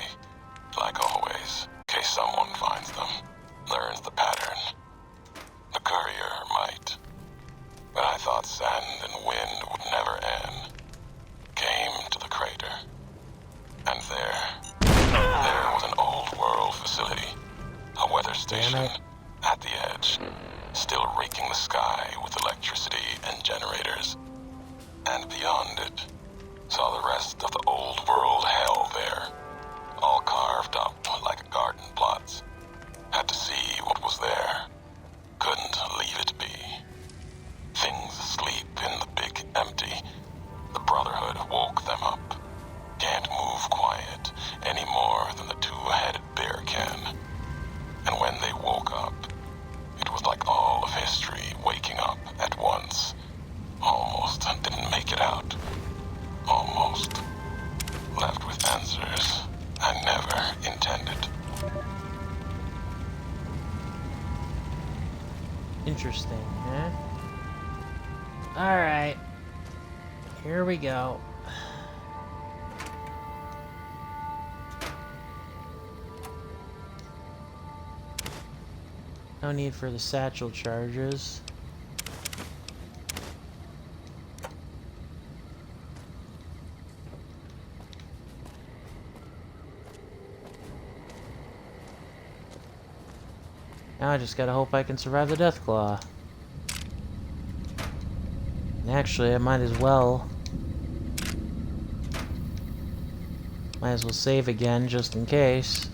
like always, in case someone finds them, learns the pattern. The courier might. But I thought sand and wind would never end. Came to the crater. And there was an old world facility. A weather station at the edge, still raking the sky with electricity and generators. And beyond it, saw the rest of the old world hell there, all carved up like garden plots. Had to see what was there. Couldn't leave it be. Things asleep in the big empty. The Brotherhood woke them up. Can't move quiet any more than the two-headed bear can. And when they woke up, it was like all of history waking up at once. Almost didn't make it out. Almost. Left with answers I never intended. Interesting, huh? Alright. Here we go. No need for the satchel charges. Now I just gotta hope I can survive the Deathclaw. And actually, I might as well. Might as well save again, just in case.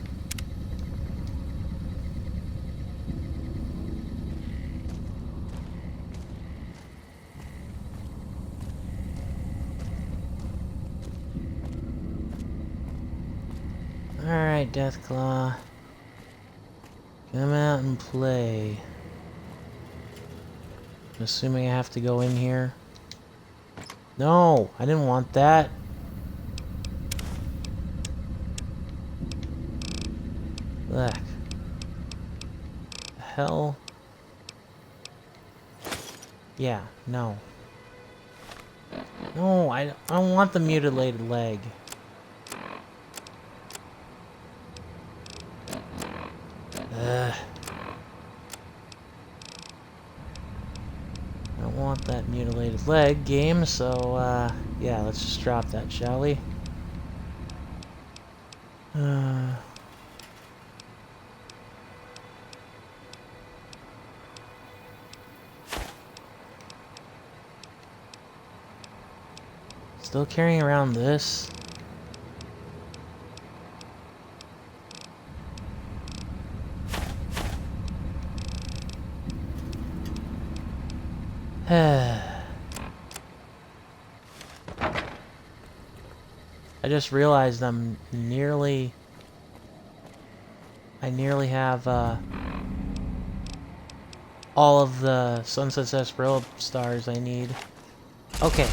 Alright, Deathclaw. Come out and play. I'm assuming I have to go in here. No, I didn't want that. Ugh. The hell? Yeah, no. No, I don't want the mutilated leg. Ugh. I don't want that mutilated leg game, so, yeah, let's just drop that, shall we? Still carrying around this? I just realized I nearly have all of the Sunset Sarsaparilla stars I need. Okay.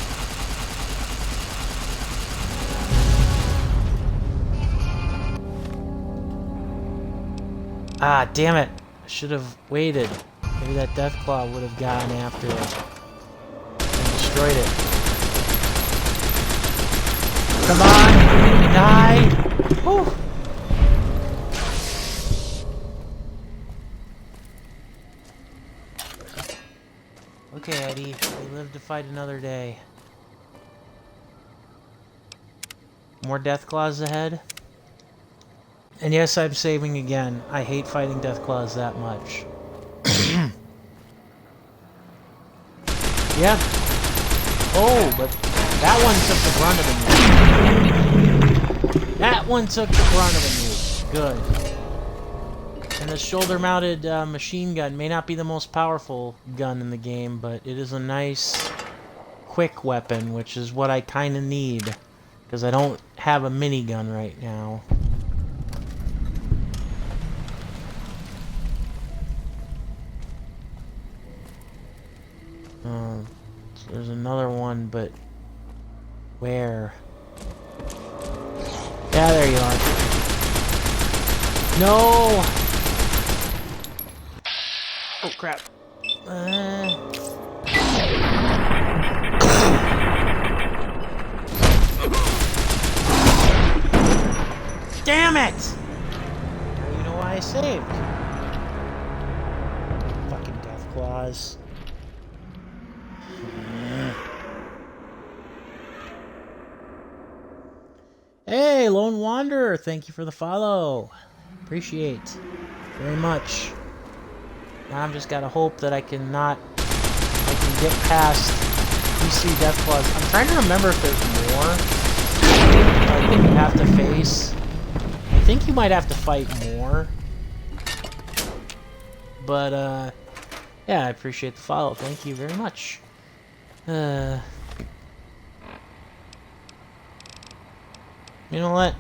Ah, damn it. I should have waited. Maybe that Deathclaw would have gotten after it and destroyed it. Come on! Die! Whew. Okay, Eddie. We live to fight another day. More Deathclaws ahead? And yes, I'm saving again. I hate fighting Deathclaws that much. Yeah. Oh, but that one took the brunt of the nuke. That one took the brunt of the nuke. Good. And the shoulder-mounted machine gun may not be the most powerful gun in the game, but it is a nice, quick weapon, which is what I kind of need. Because I don't have a minigun right now. So there's another one, but where? Yeah, there you are. No! Oh, crap. Damn it! Now you know why I saved. Fucking Deathclaws. Hey, Lone Wanderer, thank you for the follow. Appreciate very much. Now I've just gotta hope that I can get past PC Deathclaws. I'm trying to remember if there's more like that you have to face. I think you might have to fight more. But yeah, I appreciate the follow. Thank you very much. You know what?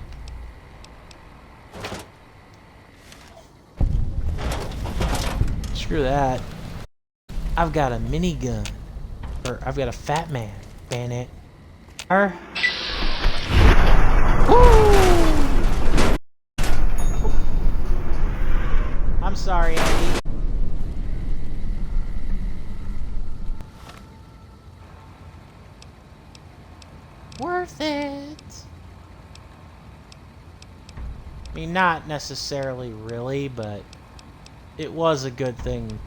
Screw that. I've got a minigun. Or I've got a fat man. Ban it. Woo! I'm sorry, Eddie. Worth it. I mean, not necessarily really, but it was a good thing.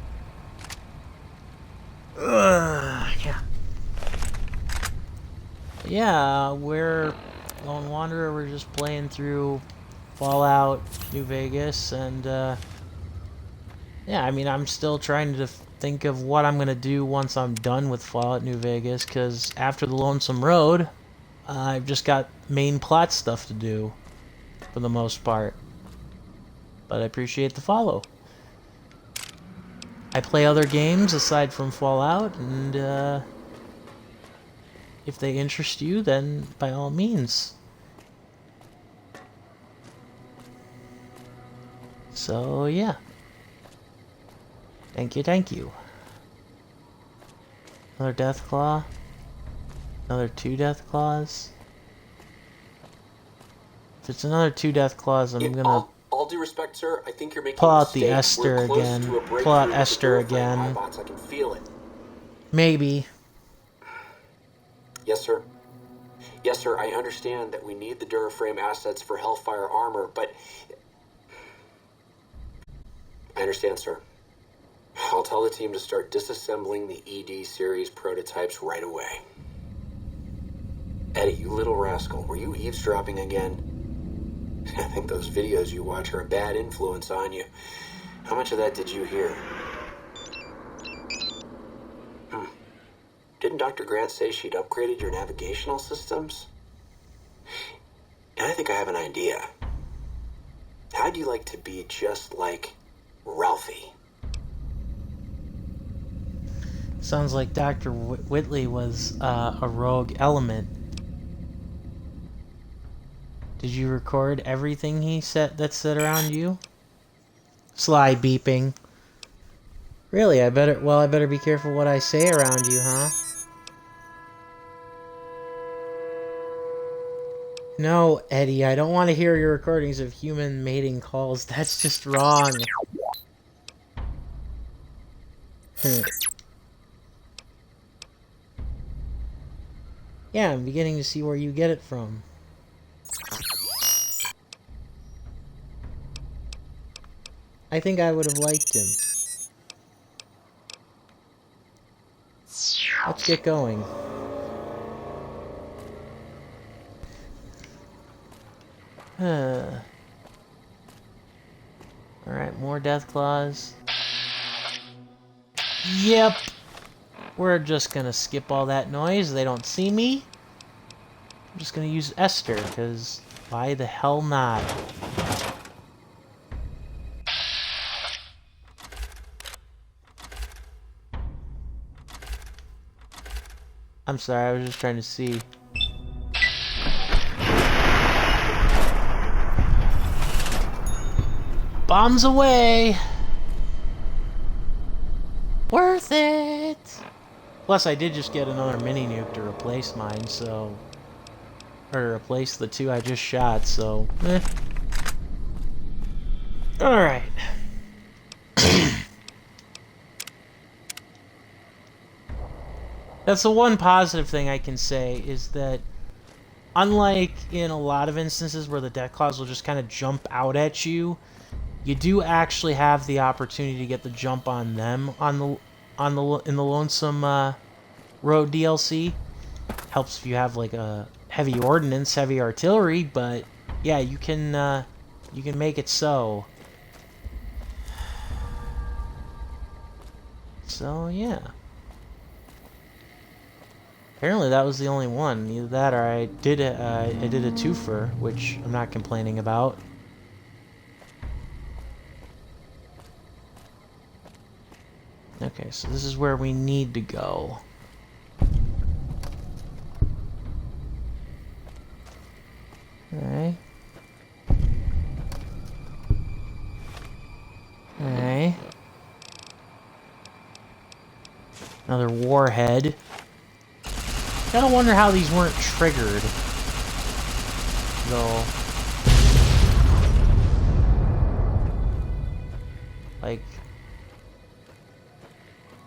Yeah. Yeah, we're Lone Wanderer. We're just playing through Fallout New Vegas, and yeah, I mean, I'm still trying to think of what I'm gonna do once I'm done with Fallout New Vegas, because after the Lonesome Road, I've just got main plot stuff to do, for the most part. But I appreciate the follow. I play other games aside from Fallout, and if they interest you, then by all means. So yeah. Thank you, thank you. Another Deathclaw. Another 2 Deathclaws. If it's another 2 Deathclaws, I'm gonna all due respect, sir, I think you're making Pull a out the mistake. Esther We're close again. to a Pull breakthrough out with the Esther Duraframe again. iBots. I can feel it. Maybe. Yes, sir. Yes, sir, I understand that we need the Duraframe assets for Hellfire armor, but... I understand, sir. I'll tell the team to start disassembling the ED series prototypes right away. Eddie, you little rascal, were you eavesdropping again? I think those videos you watch are a bad influence on you. How much of that did you hear? Didn't Dr. Grant say she'd upgraded your navigational systems? And I think I have an idea. How'd you like to be just like Ralphie? Sounds like Dr. Whitley was a rogue element. Did you record everything he said that said around you? Sly beeping. Really, I better be careful what I say around you, huh? No, Eddie, I don't want to hear your recordings of human mating calls. That's just wrong. Yeah, I'm beginning to see where you get it from. I think I would have liked him. Let's get going. Alright, more death claws. Yep. We're just gonna skip all that noise. They don't see me. I'm just gonna use Esther, because why the hell not? I'm sorry, I was just trying to see. Bombs away! Worth it! Plus, I did just get another mini nuke to replace mine, so... Or to replace the two I just shot, so... Alright. That's the one positive thing I can say, is that unlike in a lot of instances where the Deathclaws will just kind of jump out at you, you do actually have the opportunity to get the jump on them in the Lonesome Road DLC. Helps if you have like a heavy ordnance, heavy artillery, but yeah, you can make it so. So yeah. Apparently that was the only one. Either that or I did a twofer, which I'm not complaining about. Okay, so this is where we need to go. Alright. Alright. Another warhead. Gotta wonder how these weren't triggered. Though. Like,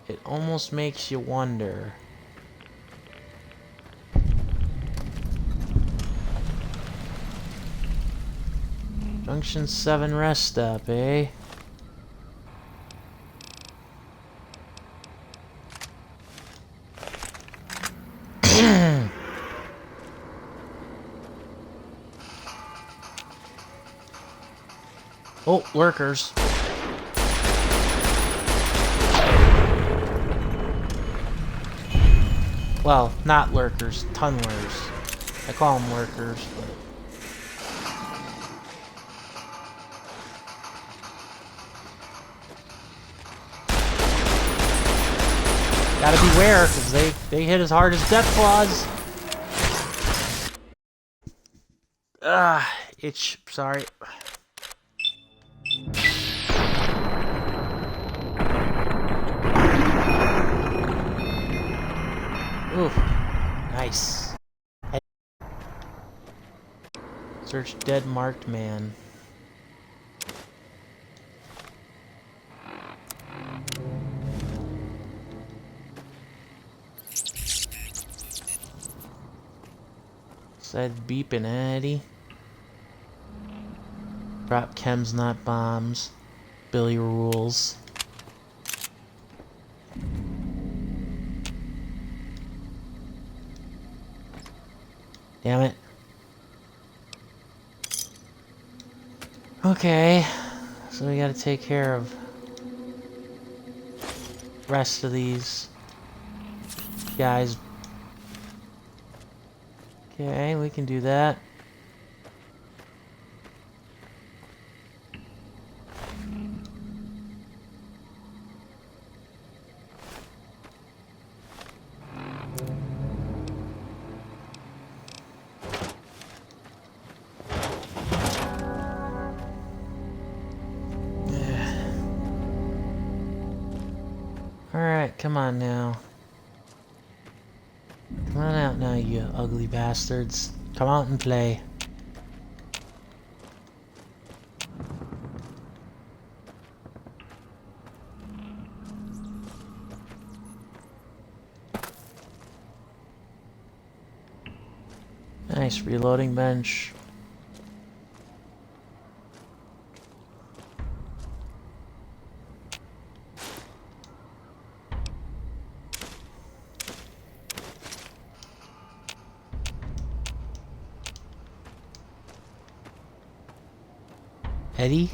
it almost makes you wonder. Junction 7 rest stop, eh? Oh, lurkers. Well, not lurkers, tunnelers. I call them lurkers, but... Gotta beware, because they hit as hard as Deathclaws. Itch, sorry. Ooh, nice. Search dead marked man. Said beeping, Eddie. Drop chems, not bombs. Billy rules. Damn it. Okay. So we gotta take care of the rest of these guys. Okay, we can do that. Alright, come on now. Come on out now, you ugly bastards. Come out and play. Nice, reloading bench. Eddie?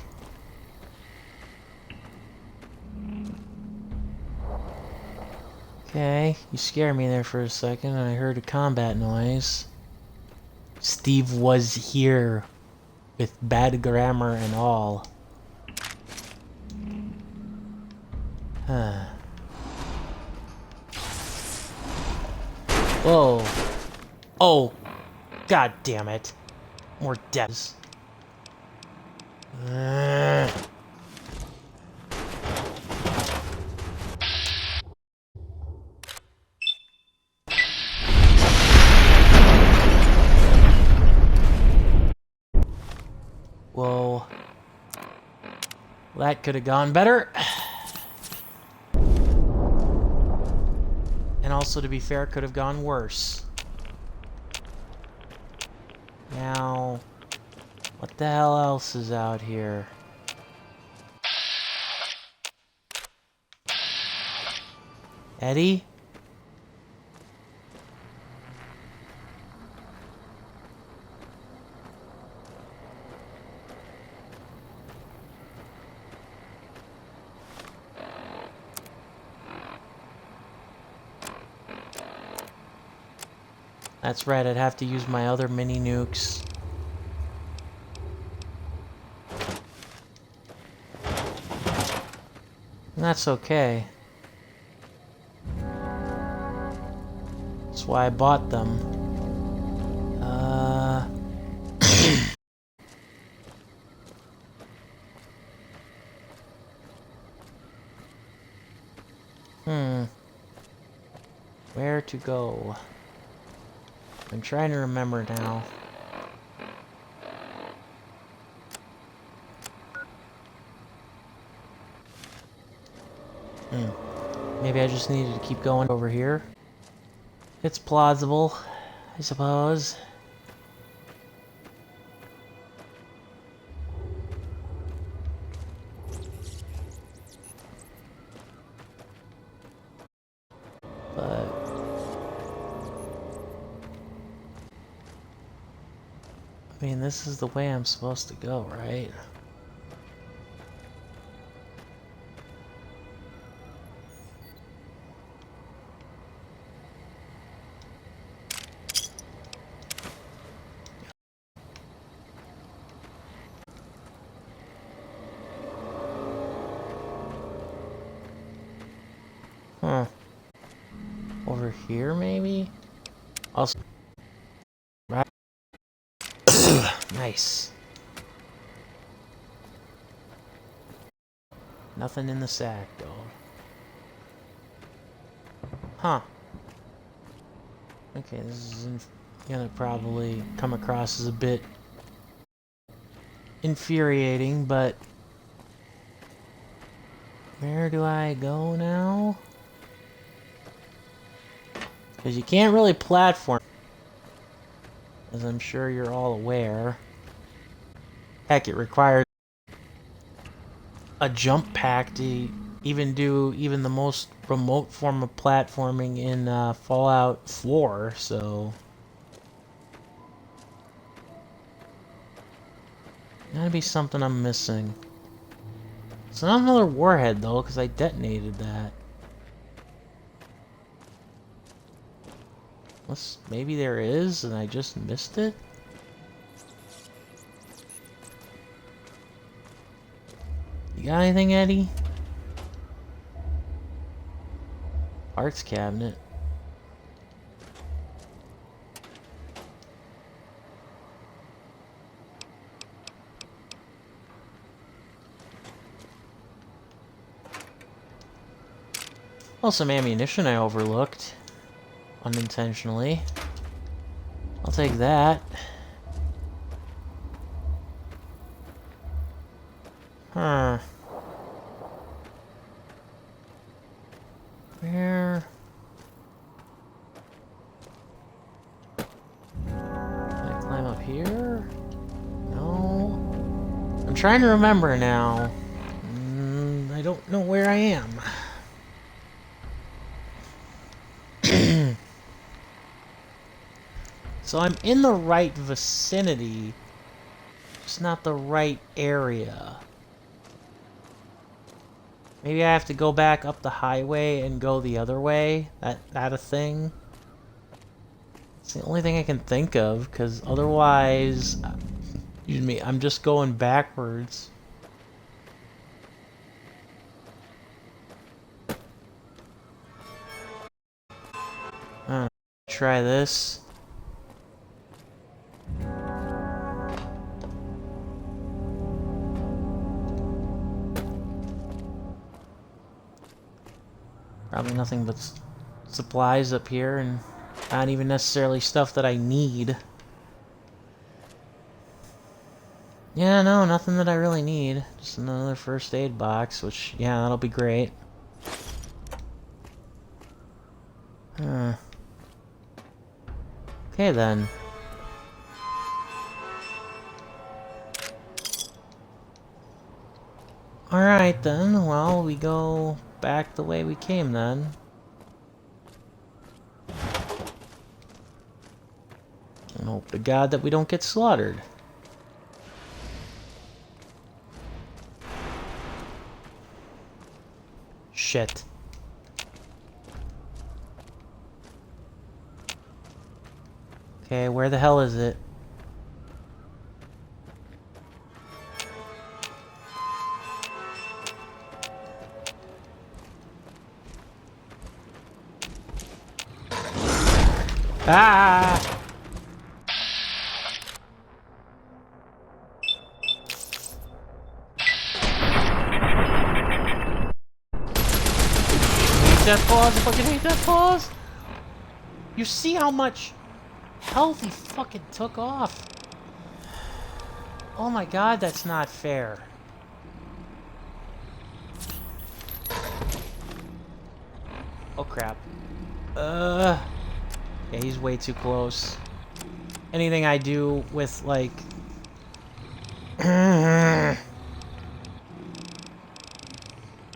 Okay, you scared me there for a second and I heard a combat noise. Steve was here with bad grammar and all. Huh. Whoa. Oh. God damn it. More deaths. Whoa. That could have gone better. And also, to be fair, could have gone worse. Now, what the hell else is out here? Eddie? That's right, I'd have to use my other mini nukes. And that's okay. That's why I bought them. Where to go? I'm trying to remember now. Maybe I just needed to keep going over here. It's plausible, I suppose. But I mean, this is the way I'm supposed to go, right? Huh. Over here, maybe? Also, right? Nice. Nothing in the sack, though. Huh. Okay, this is gonna probably come across as a bit infuriating, but where do I go now? Because you can't really platform. as I'm sure you're all aware. Heck, it requires a jump pack to even do even the most remote form of platforming in Fallout 4, so... Gotta be something I'm missing. It's not another warhead, though, because I detonated that. Unless maybe there is, and I just missed it? You got anything, Eddie? Arts cabinet. Well, some ammunition I overlooked. Unintentionally. I'll take that. Huh. Where... Can I climb up here? No. I'm trying to remember now. I don't know where I am. So I'm in the right vicinity, just not the right area. Maybe I have to go back up the highway and go the other way? That a thing? It's the only thing I can think of, because otherwise, excuse me, I'm just going backwards. Try this. Probably nothing but supplies up here, and not even necessarily stuff that I need. Yeah, no, nothing that I really need. Just another first aid box, which, yeah, that'll be great. Huh. Okay, then. Alright, then. Well, we go back the way we came, then. And hope to God that we don't get slaughtered. Shit. Okay, where the hell is it? Ah! Death pause, I fucking hate death pause! You see how much health he fucking took off? Oh my god, that's not fair. Oh crap. Yeah, he's way too close. Anything I do with, like...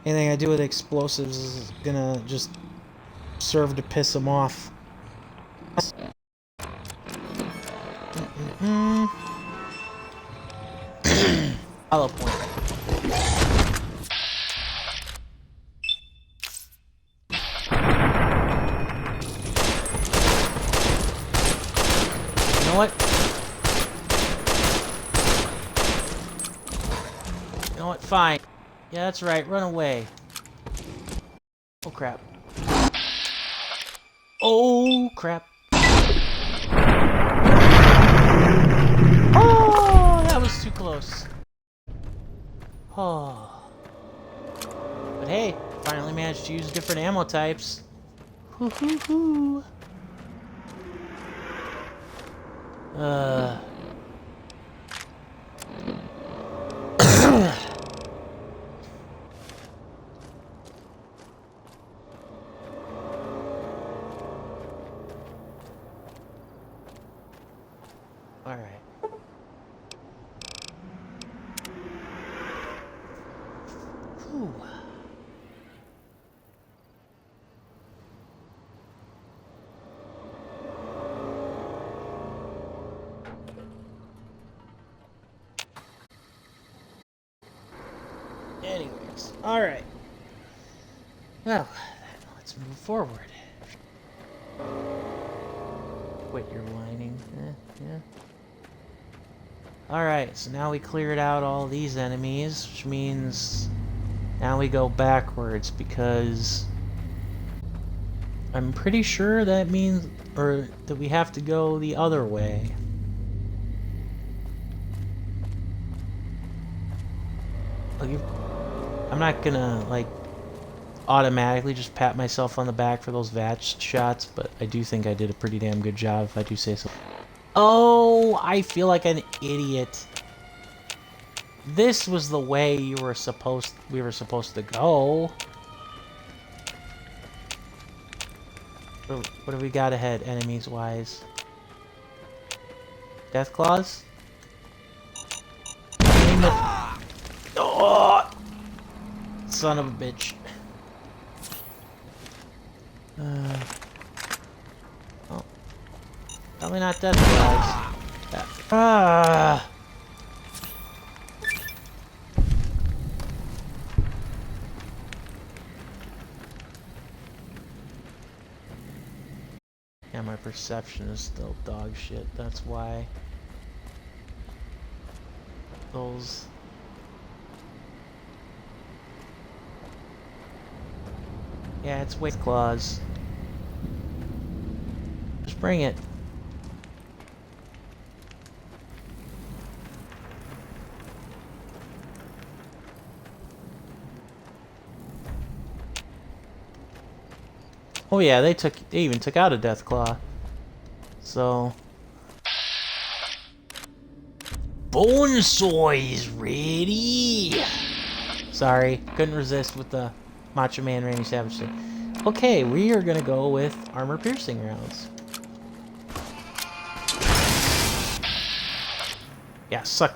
Anything I do with explosives is gonna just serve to piss him off. Hollow point. You know what? You know what? Fine. Yeah, that's right. Run away. Oh, crap. Oh, crap. Oh, that was too close. Oh. But hey, finally managed to use different ammo types. Hoo hoo hoo. Alright. Whew. Anyways, alright. Well, let's move forward. Quit your whining. Yeah. Alright, so now we cleared out all these enemies, which means now we go backwards, because I'm pretty sure that means, or that we have to go the other way. Like, I'm not gonna, like, automatically just pat myself on the back for those VATS shots, but I do think I did a pretty damn good job, if I do say so. Oh, I feel like an idiot. This was the way we were supposed to go. What do we got ahead, enemies-wise? Death Claws? Oh! Son of a bitch. Oh. Probably not Death Claws. Yeah, my perception is still dog shit, that's why. Those... Yeah, it's with claws. Just bring it. Oh yeah, they even took out a death claw. So Bonesawy's ready. Sorry, couldn't resist with the Macho Man Randy Savage thing. Okay, we are gonna go with armor piercing rounds. Yeah, suck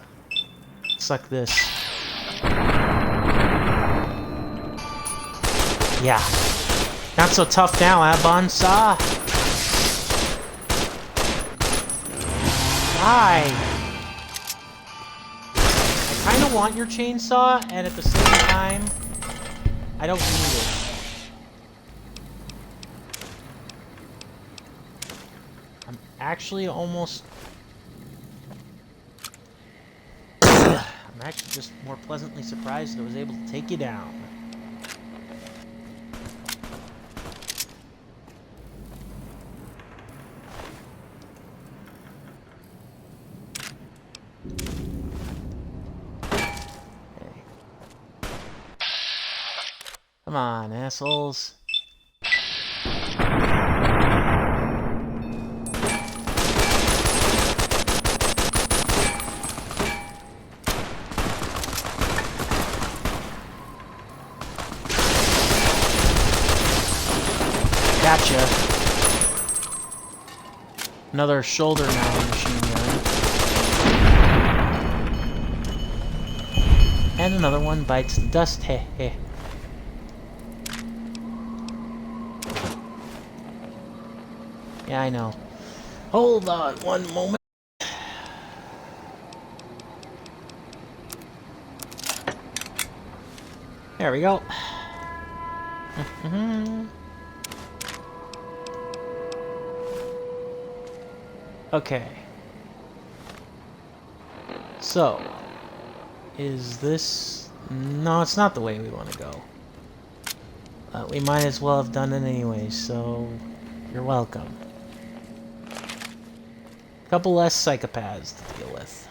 this. Yeah. Not so tough now, eh, Bonsa? Why? I kind of want your chainsaw, and at the same time, I don't need it. I'm actually almost... I'm actually just more pleasantly surprised that I was able to take you down. Come on, assholes. Gotcha. Another shoulder-mounted machine gun. And another one bites the dust. Heh heh. Yeah, I know. Hold on one moment. There we go. Okay. So, is this... No, it's not the way we want to go. We might as well have done it anyway, so you're welcome. Couple less psychopaths to deal with.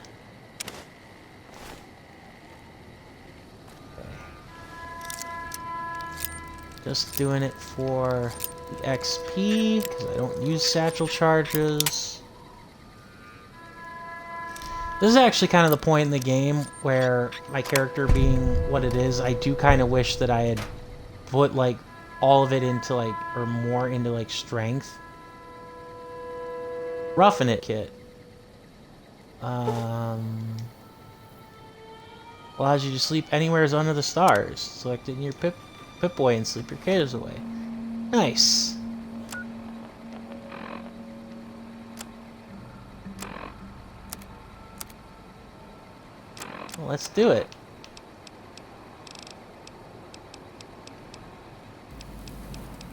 Okay. Just doing it for the XP, because I don't use satchel charges. This is actually kind of the point in the game where my character being what it is, I do kind of wish that I had put, like, all of it into, like, or more into, like, strength. Roughing it kit. Allows you to sleep anywhere under the stars. Select it in your Pip-Boy and sleep your kiddos away. Nice. Well, let's do it.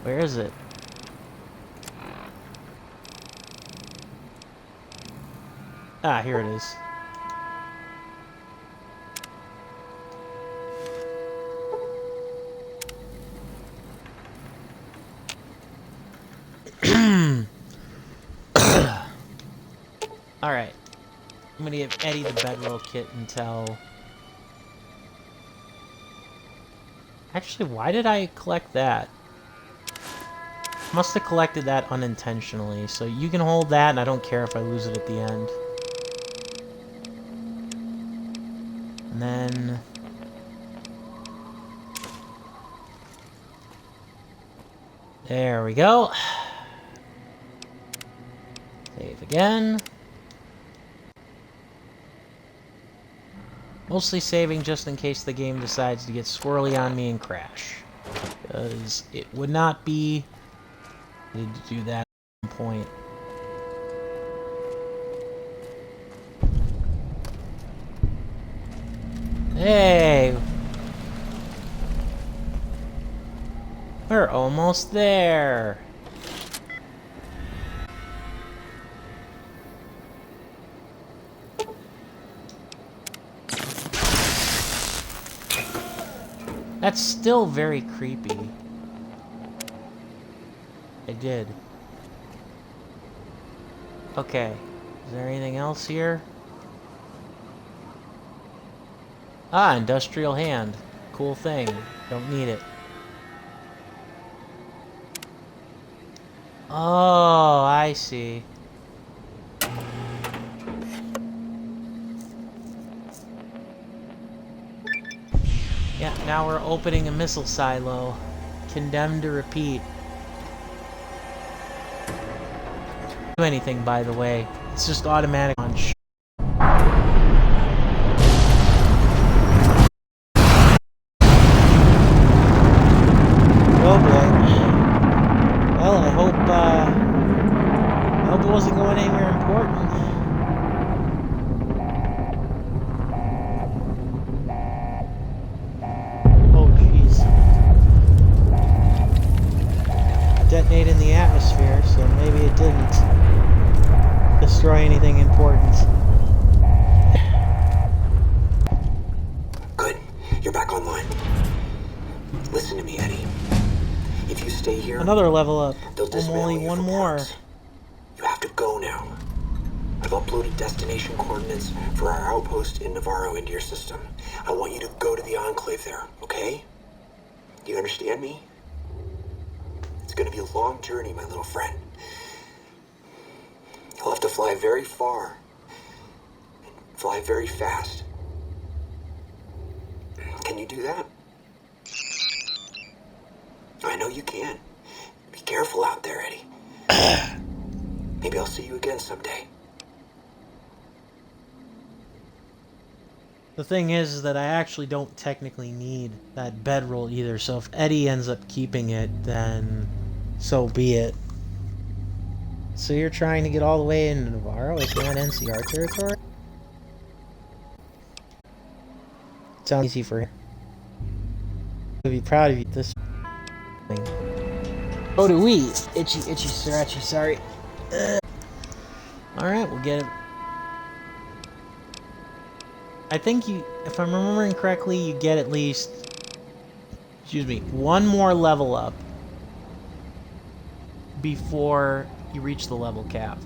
Where is it? Ah, here it is. Alright. I'm gonna give Eddie the bedroll kit until... Actually, why did I collect that? Must have collected that unintentionally, so you can hold that, and I don't care if I lose it at the end. And then... There we go. Save again. Mostly saving just in case the game decides to get squirrely on me and crash. Because it would not be... Need to do that at some point. Hey! We're almost there! That's still very creepy. I did. Okay. Is there anything else here? Ah, industrial hand. Cool thing. Don't need it. Oh, I see. Yeah, now we're opening a missile silo. Condemned to repeat. Do anything, by the way. It's just automatic on Oh boy. Well, I hope it wasn't going anywhere important. Oh jeez. Detonate in the atmosphere, so maybe it didn't destroy anything important. Good. You're back online. Listen to me, Eddie. If you stay here... Another level up. They'll dismantle Only you one for more. parts. You have to go now. I've uploaded destination coordinates for our outpost in Navarro into your system. I want you to go to the Enclave there, okay? Do you understand me? It's gonna be a long journey, my little friend. You'll have to fly very far. And fly very fast. Can you do that? I know you can. Be careful out there, Eddie. Maybe I'll see you again someday. The thing is that I actually don't technically need that bedroll either, so if Eddie ends up keeping it, then so be it. So you're trying to get all the way into Navarro? Is that NCR territory? Sounds easy for him. I'd be proud of you this thing. Oh, do we? Itchy, scratchy, sorry. Alright, we'll get it. I think you, if I'm remembering correctly, you get at least, excuse me, one more level up before you reach the level cap.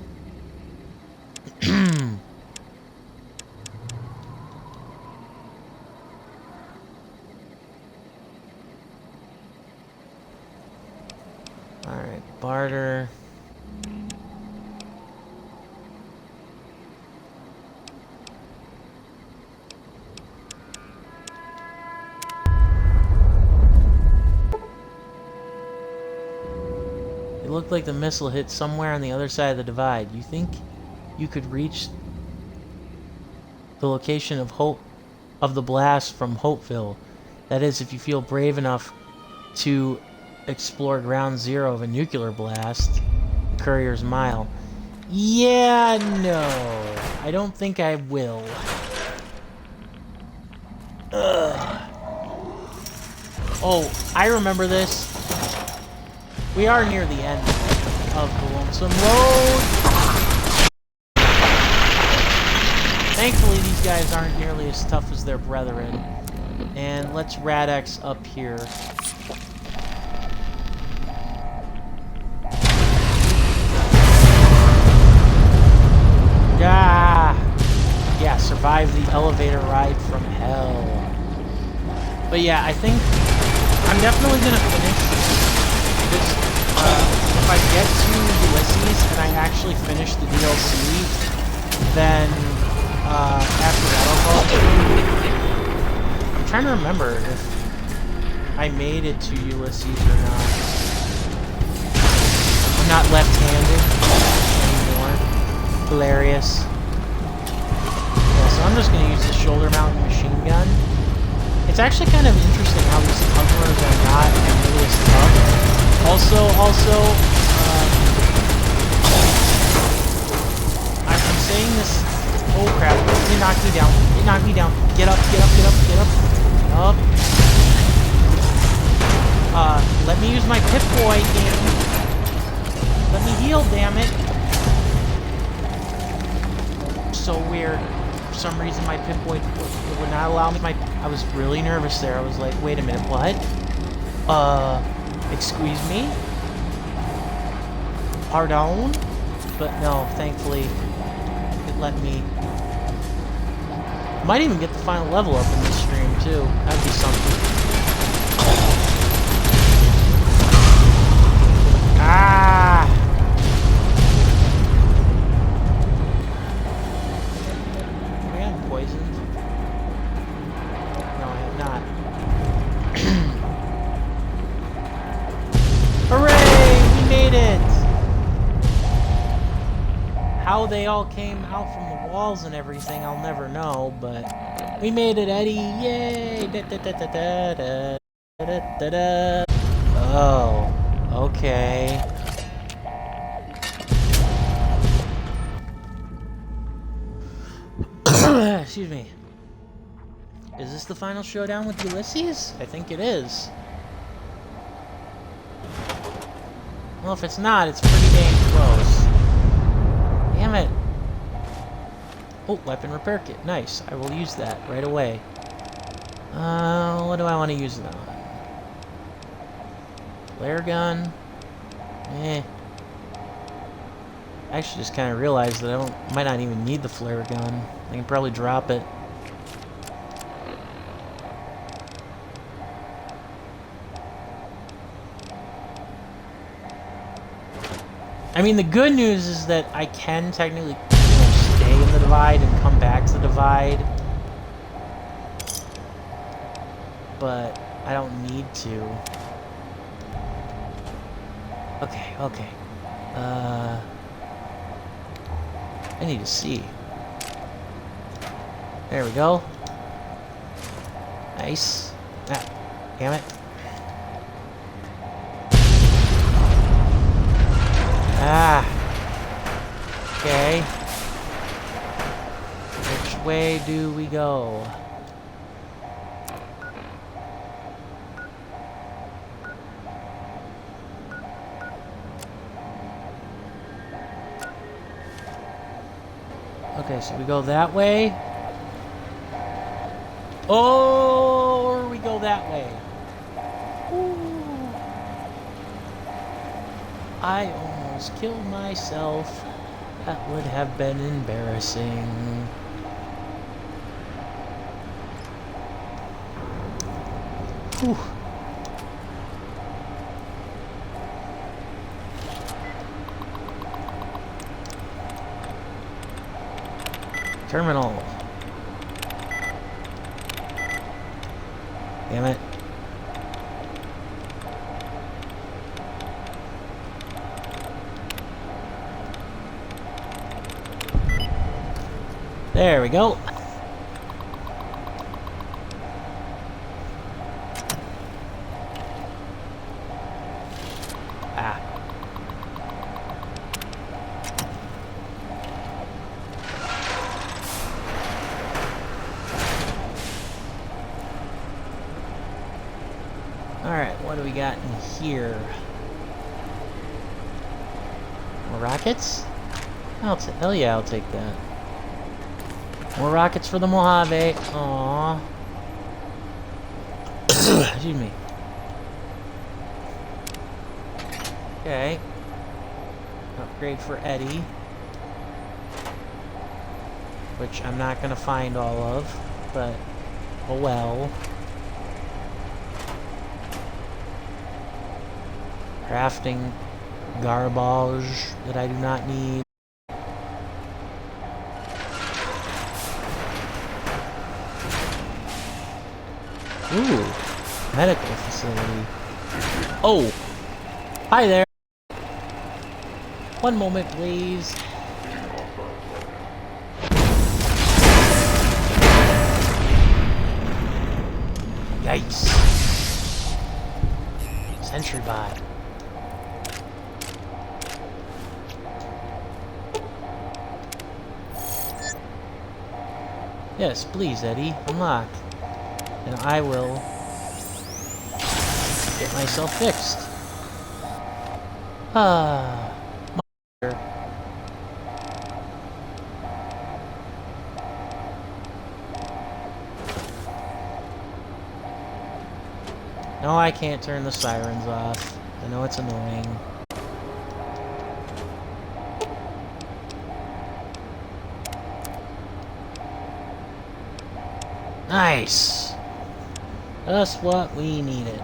Alright, barter. It looked like the missile hit somewhere on the other side of the divide. You think you could reach the location of the blast from Hopeville. That is, if you feel brave enough to explore ground zero of a nuclear blast, the Courier's Mile. Yeah, no. I don't think I will. Ugh. Oh, I remember this. We are near the end of the Lonesome Road. Thankfully, these guys aren't nearly as tough as their brethren. And let's Rad-X up here. Yeah, survive the elevator ride from hell. But yeah, I think I'm definitely gonna finish this. If I get to Ulysses and I actually finish the DLC, then after that I'll call it. I'm trying to remember if I made it to Ulysses or not. I'm not left-handed anymore. Hilarious. Yeah, so I'm just gonna use the shoulder-mounted machine gun. It's actually kind of interesting how these customers are not nearly as tough. Also, I'm saying this. Oh crap! It knocked me down. It knocked me down. Get up! Get up! Get up! Get up! Up! Let me use my Pip-Boy game. Let me heal, damn it! So weird. For some reason, my Pip-Boy would not allow me. I was really nervous there. I was like, wait a minute, what? Excuse me? Pardon? But no, thankfully, it let me. Might even get the final level up in this stream, too. That'd be something. Ah! Maybe I'm poisoned. No, I am not. Hooray! We made it! How they all came out from the walls and everything, I'll never know, but we made it, Eddie! Yay! Da, da, da, da, da, da, da, da. Oh, okay. Excuse me. Is this the final showdown with Ulysses? I think it is. Well, if it's not, it's pretty dang close. Damn it. Oh, weapon repair kit. Nice. I will use that right away. What do I want to use it on? Flare gun? Eh. I actually just kind of realized that I might not even need the flare gun. I can probably drop it. I mean, the good news is that I can technically stay in the divide and come back to the divide. But I don't need to. Okay, okay. I need to see. There we go. Nice. Ah, damn it. Ah. Okay. Which way do we go? Okay, so we go that way. Or we go that way. Ooh. I almost killed myself. That would have been embarrassing. Whew. Terminal. Damn it. There we go. what do we got in here? More rockets? Hell yeah, I'll take that. More rockets for the Mojave. Aww. Excuse me. Okay. Upgrade for Eddie. Which I'm not gonna find all of, but oh well. Crafting garbage that I do not need. Ooh, medical facility. Oh, hi there. One moment, please. Yikes. Sentry bot. Yes, please, Eddie. Unlock. And I will get myself fixed. Ah. Mother. No, I can't turn the sirens off. I know it's annoying. Nice! Just what we needed.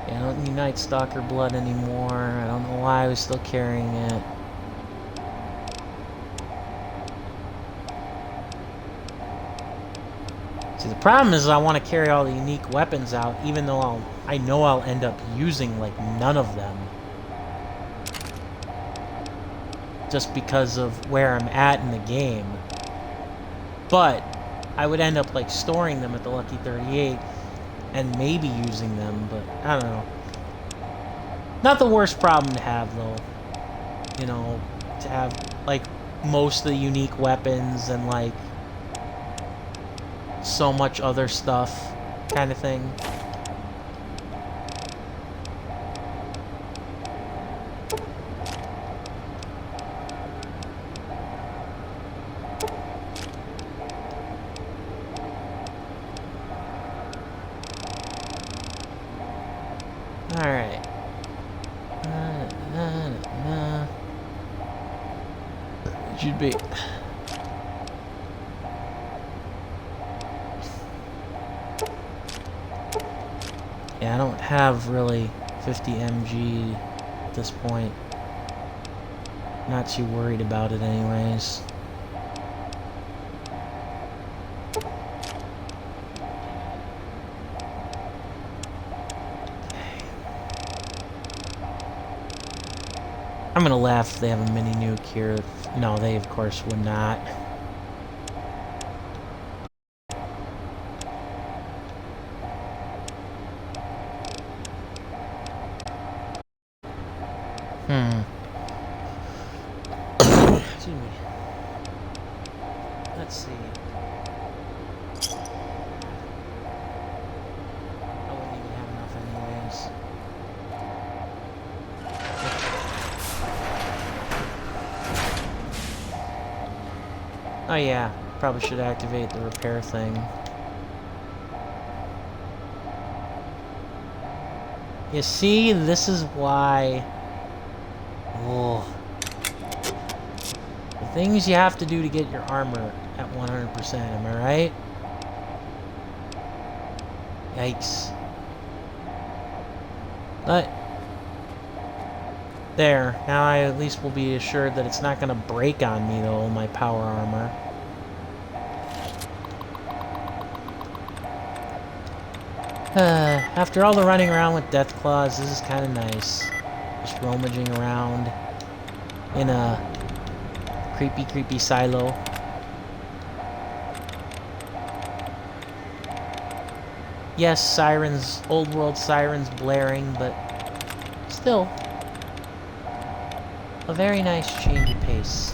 I don't need Night Stalker blood anymore. I don't know why I was still carrying it. See, the problem is I want to carry all the unique weapons out, even though I know I'll end up using, like, none of them. Just because of where I'm at in the game. But I would end up, like, storing them at the Lucky 38 and maybe using them, but I don't know. Not the worst problem to have, though. You know, to have, like, most of the unique weapons and, like, so much other stuff kind of thing. Alright. It should be... Yeah, I don't have really 50 MG at this point. Not too worried about it anyways. I'm gonna laugh if they have a mini nuke here. No, they of course would not. Excuse me. Let's see. Oh yeah, probably should activate the repair thing. You see, this is why... Oh. The things you have to do to get your armor at 100%, am I right? Yikes. But... There, now I at least will be assured that it's not going to break on me, though, my power armor. After all the running around with death claws, this is kind of nice. Just rummaging around in a creepy, creepy silo. Yes, sirens, old world sirens blaring, but still a very nice change of pace.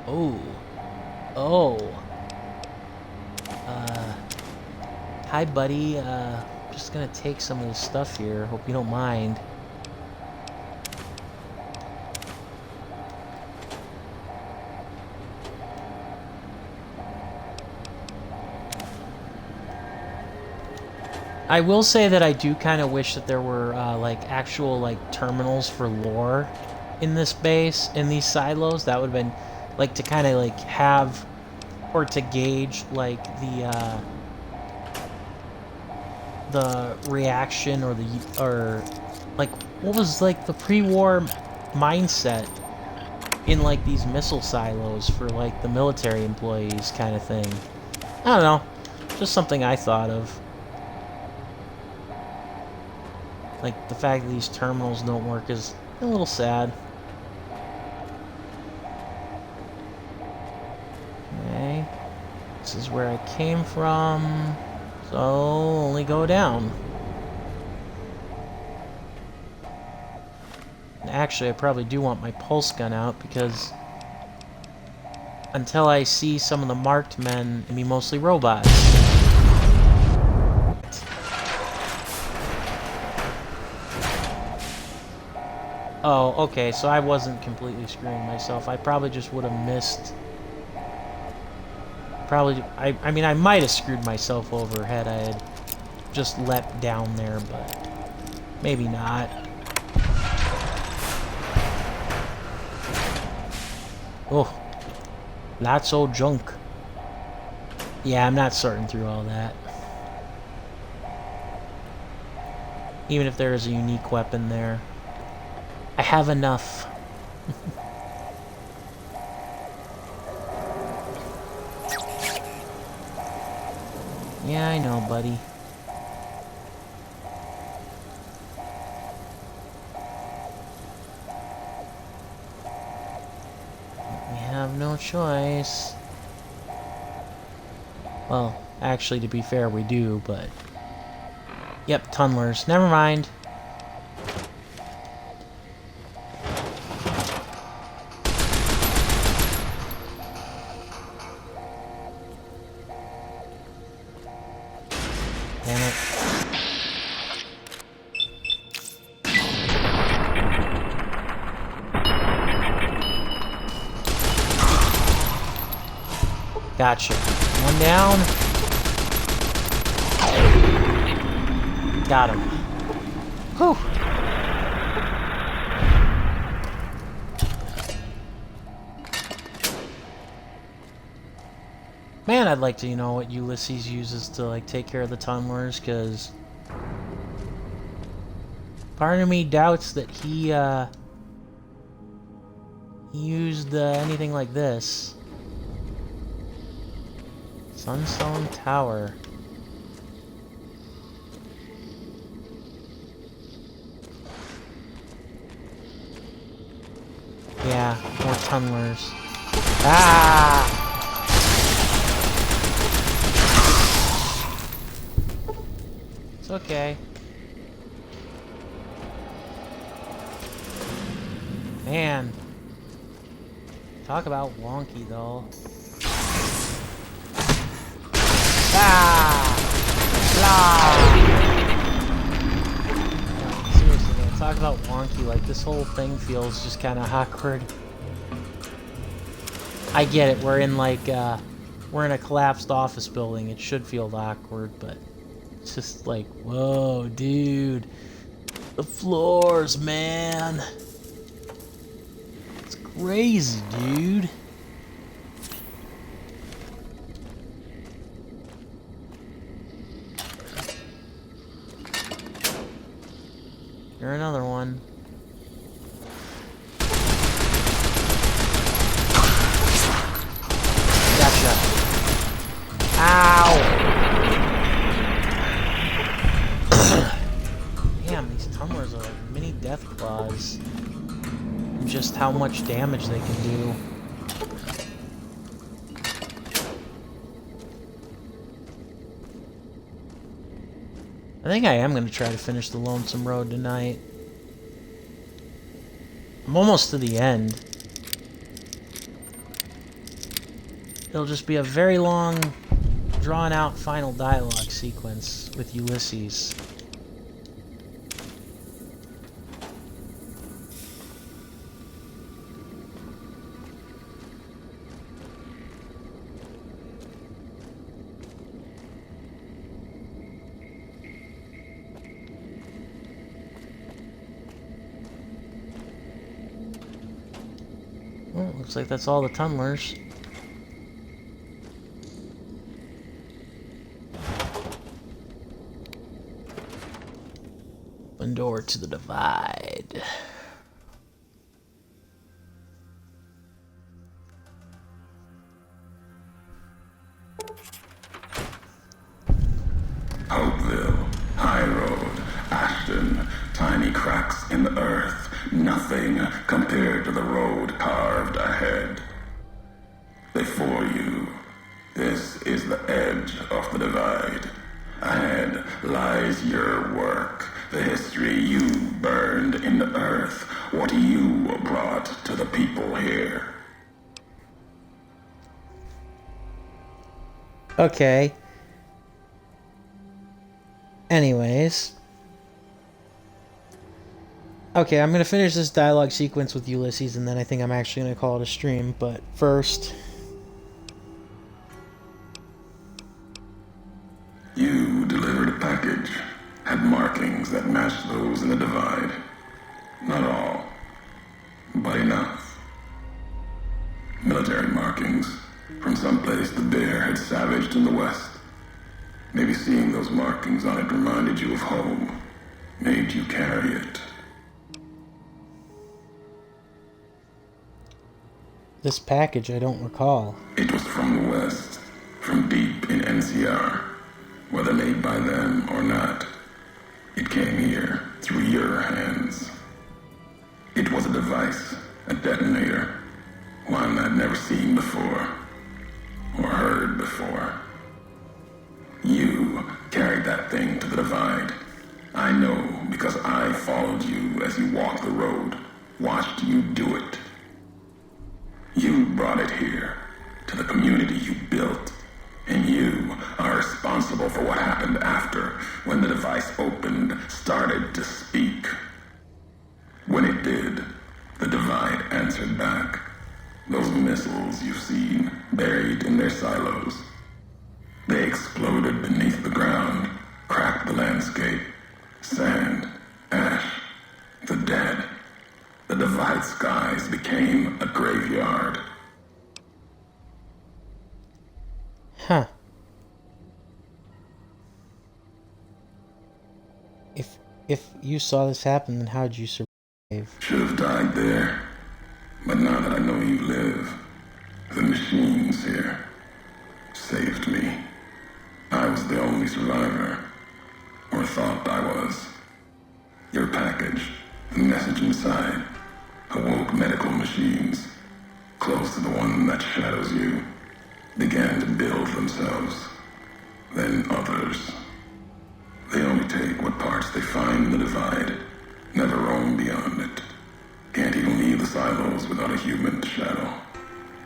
Oh. Oh. Hi, buddy. Just gonna take some of this stuff here. Hope you don't mind. I will say that I do kind of wish that there were, like, actual, like, terminals for lore in this base, in these silos. That would have been, like, to kind of, like, have, or to gauge, like, the reaction or like, what was, like, the pre-war mindset in, like, these missile silos for, like, the military employees kind of thing. I don't know. Just something I thought of. Like, the fact that these terminals don't work is a little sad. Okay. This is where I came from. So, only go down. Actually, I probably do want my pulse gun out, because until I see some of the marked men, it'll be mostly robots. Oh, okay, so I wasn't completely screwing myself. I probably just would have missed... Probably... I mean, I might have screwed myself over had I had just leapt down there, but... Maybe not. Oh. Lots of junk. Yeah, I'm not sorting through all that. Even if there is a unique weapon there. I have enough. Yeah, I know, buddy. We have no choice. Well, actually, to be fair, we do, but... Yep, tunnelers. Never mind. Damn it. Gotcha. One down. Got him. Whew. Man, I'd like to know what Ulysses uses to, like, take care of the tunnelers, because part of me doubts that he used anything like this. Sunstone Tower. Yeah, more tunnelers. Ah! It's okay. Man. Talk about wonky, though. Ah! Seriously, man, talk about wonky. Like, this whole thing feels just kind of awkward. I get it. We're in, like, we're in a collapsed office building. It should feel awkward, but it's just like, whoa, dude. The floors, man. It's crazy, dude. You're another one. Gotcha. Ow! Damn, these tumblers are like mini death claws. And just how much damage they can do. I think I am going to try to finish the Lonesome Road tonight. I'm almost to the end. It'll just be a very long, drawn-out final dialogue sequence with Ulysses. Well, looks like that's all the tunnelers. Open door to the divide. Hopeville, High Road, Ashton, tiny cracks in the earth, nothing compared to the road carved ahead. Before you, this is the edge of the divide. Ahead lies your work, the history you burned in the earth, what you brought to the people here. Okay. Anyways. Okay, I'm going to finish this dialogue sequence with Ulysses, and then I think I'm actually going to call it a stream, but first... You delivered a package, had markings that matched those in the divide. Not all, but enough. Military markings, from someplace the bear had savaged in the west. Maybe seeing those markings on it reminded you of home, made you carry it. This package I don't recall. It was from the west, from deep in NCR. Whether made by them or not, it came here through your hands. It was a device, a detonator, one I'd never seen before, or heard before. You carried that thing to the divide. I know because I followed you as you walked the road, watched you do it. You brought it here, to the community you built. And you are responsible for what happened after, when the device opened, started to speak. When it did, the divide answered back. Those missiles you've seen, buried in their silos. They exploded beneath the ground, cracked the landscape. Sand, ash, the dead. The divide skies became a graveyard. Huh. If you saw this happen, then how'd you survive? Should have died there. But now that I know you live, the machines here saved me. I was the only survivor. Or thought I was. Your package, the message inside, awoke medical machines, close to the one that shadows you, began to build themselves. Then others. They only take what parts they find in the divide, never roam beyond it. Can't even leave the silos without a human to shadow.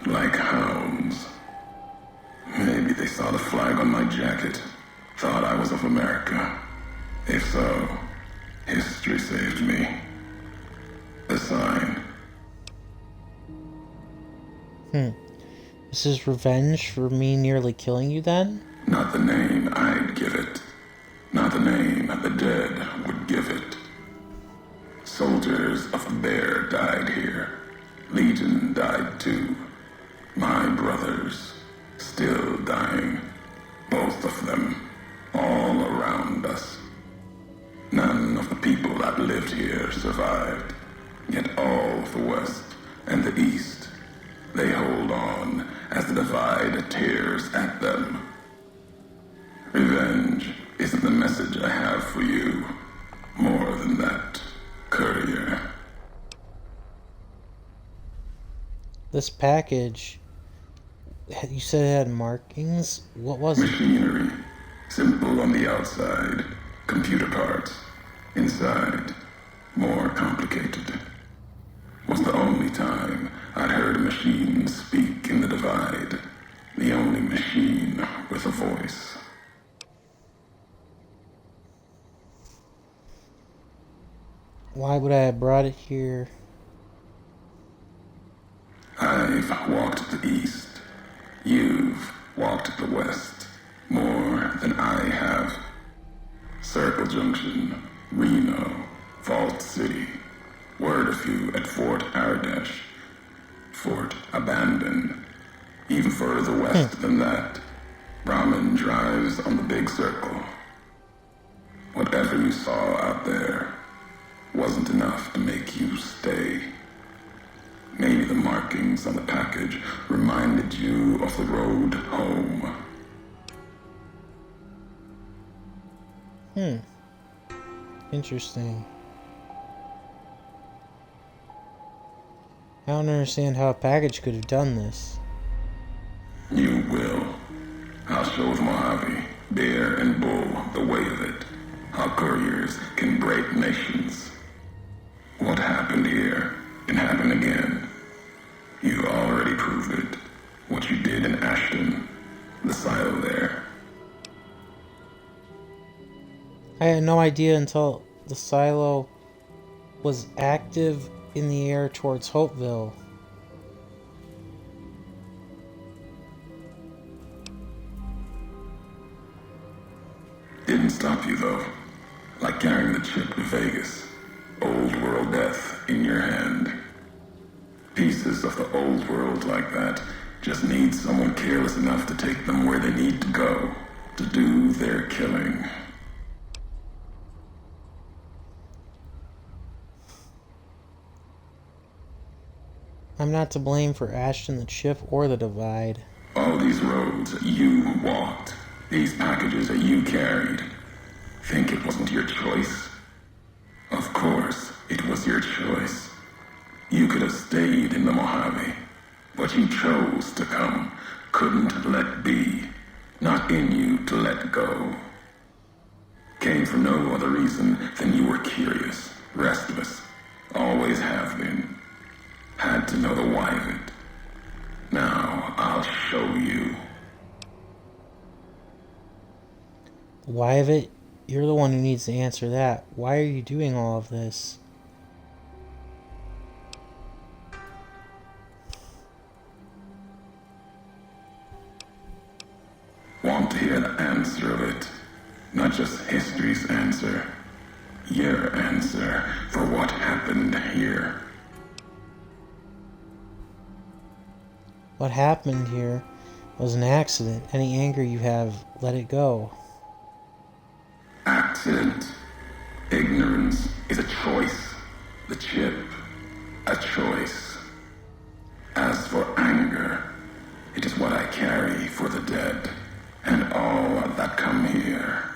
Like hounds. Maybe they saw the flag on my jacket, thought I was Sons of America? If so, history saved me. A sign. This is revenge for me nearly killing you then? Not the name I'd give it. Not the name the dead would give it. Soldiers of the Bear died here. Legion died too. My brothers, still dying. Both of them, all around us. None of the people that lived here survived. Yet all of the West and the East, they hold on as the divide tears at them. Revenge isn't the message I have for you. More than that, courier. This package, you said it had markings? What was it? Machinery. Simple on the outside. Computer parts. Inside, more complicated. Was the only time I'd heard a machine speak in the divide. The only machine with a voice. Why would I have brought it here? I've walked the east. You've walked the west. More than I have. Circle Junction, Reno, Vault City. Word a few at Fort Ardash. Fort abandoned. Even further west than that, Brahmin drives on the big circle. Whatever you saw out there wasn't enough to make you stay. Maybe the markings on the package reminded you of the road home. Interesting. I don't understand how a package could have done this. You will. I'll show the Mojave, Bear and Bull, the way of it. How couriers can break nations. What happened here can happen again. You already proved it. What you did in Ashton, the silo there. I had no idea until the silo was active in the air towards Hopeville. Didn't stop you though. Like carrying the chip to Vegas. Old world death in your hand. Pieces of the old world like that just need someone careless enough to take them where they need to go. To do their killing. I'm not to blame for Ashton the chip or the divide. All these roads you walked. These packages that you carried. Think it wasn't your choice? Of course, it was your choice. You could have stayed in the Mojave, but you chose to come. Couldn't let be. Not in you to let go. Came for no other reason than you were curious, restless, always have been. Had to know the why of it. Now, I'll show you. Why of it? You're the one who needs to answer that. Why are you doing all of this? Want to hear the answer of it? Not just history's answer. Your answer for what happened here. What happened here was an accident. Any anger you have, let it go. Accident. Ignorance is a choice. The chip, a choice. As for anger, it is what I carry for the dead and all that come here.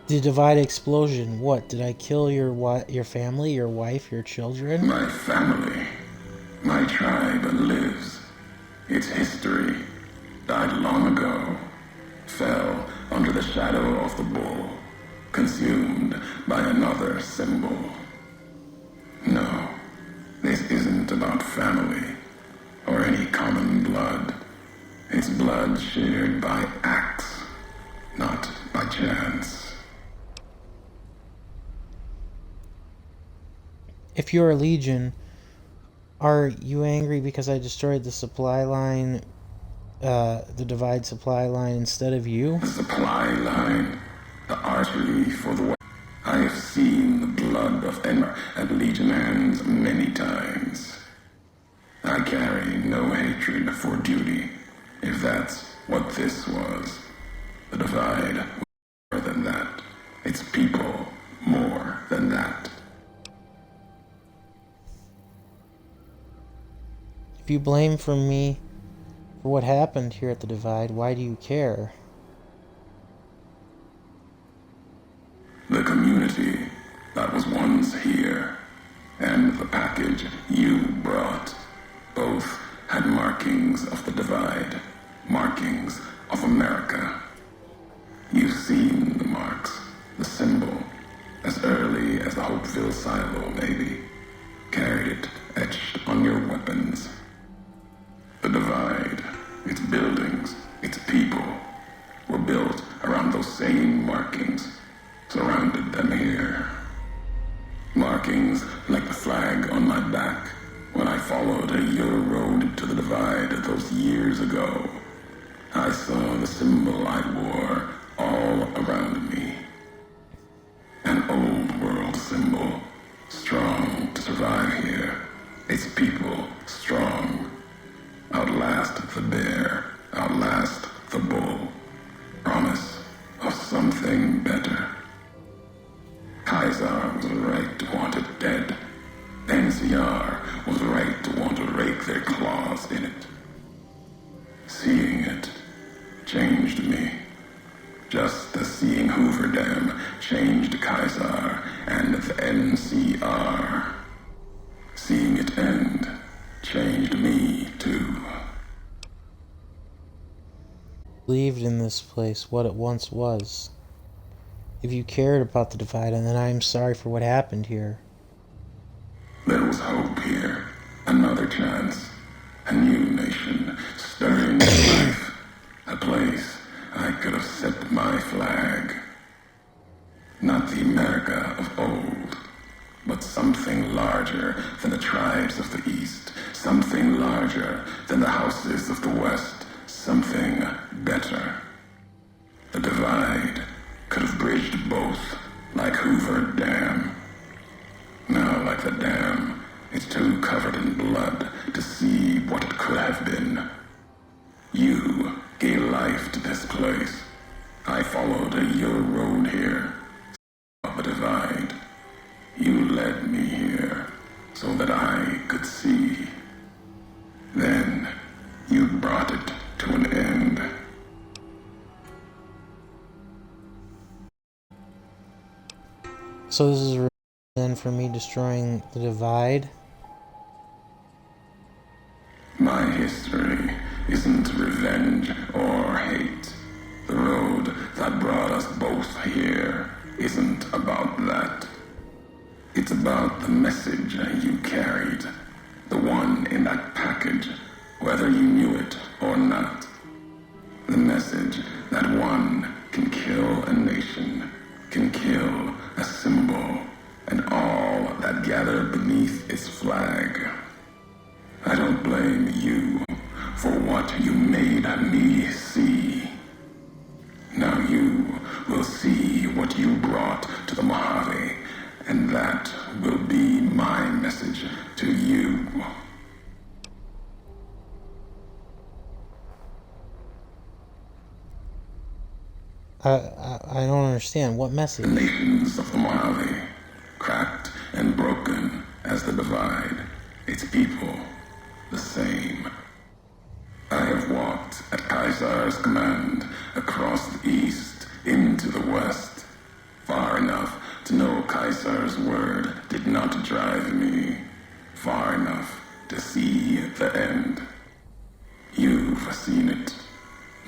The divide explosion. What? Did I kill your family, your wife, your children? My family, my tribe lives. Its history died long ago. Fell under the shadow of the bull. Consumed by another symbol. No, this isn't about family or any It's blood shared by acts, not by chance. If you're a Legion, are you angry because I destroyed the supply line, the Divide supply line instead of you? The supply line, the artery for the... I have seen the blood of Enmer at Legion hands many times. I carry no hatred for duty, if that's what this was. The Divide was more than that. Its people more than that. If you blame for me for what happened here at the Divide, why do you care? The community that was once here, and the package you brought, both had markings of the Divide, markings of America. You've seen the marks, the symbol, as early as the Hopeville silo, maybe. Carried it etched on your weapons. The Divide, its buildings, its people, were built around those same markings, surrounded them here. Markings like the flag on my back when I followed your road to the Divide those years ago. I saw the symbol I wore all around me. An old world symbol, strong to survive here. Its people strong. Outlast the bear, outlast the bull. Promise of something better. Kaiser was right to want it dead. NCR was right to want to rake their claws in it. Seeing it changed me. Just as seeing Hoover Dam changed Kaiser and the NCR. Seeing it end changed me too. Believed in this place, what it once was. If you cared about the Divide, then I am sorry for what happened here. There was hope here. Another chance. A new nation stirring to life. A place I could have set my flag. Not the America of old, but something larger than the tribes of the East. Something larger than the houses of the West. Something better. The Divide could have bridged both, like Hoover Dam. Now, like the dam, it's too covered in blood to see what it could have been. You gave life to this place. I followed your road here. Saw the Divide. You led me here so that I could see. Then you brought it to an end. So this is a then for me destroying the Divide? My history isn't revenge or hate. The road that brought us both here isn't about that. It's about the message you carried. The one in that package, whether you knew it or not. The message that one can kill a nation, can kill a symbol, and all that gather beneath its flag. I don't blame you for what you made me see. Now you will see what you brought to the Mojave, and that will be my message to you. I don't understand. What message? The nations of the Mojave, cracked and broken as the Divide, its people, the same. I have walked at Kaiser's command across the east into the west, far enough to know Kaiser's word did not drive me, far enough to see the end. You've seen it.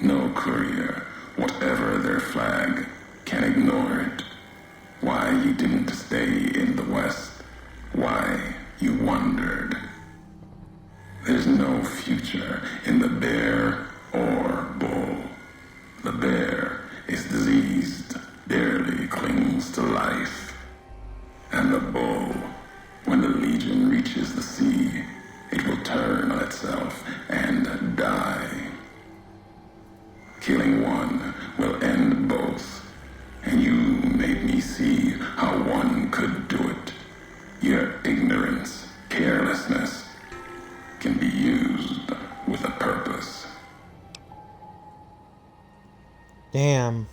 No courier, whatever their flag, can ignore it. Why you didn't stay in the west, why you wandered. There's no future in the bear or reaches the sea, it will turn on itself and die. Killing one will end both, and you made me see how one could do it. Your ignorance, carelessness, can be used with a purpose. Damn.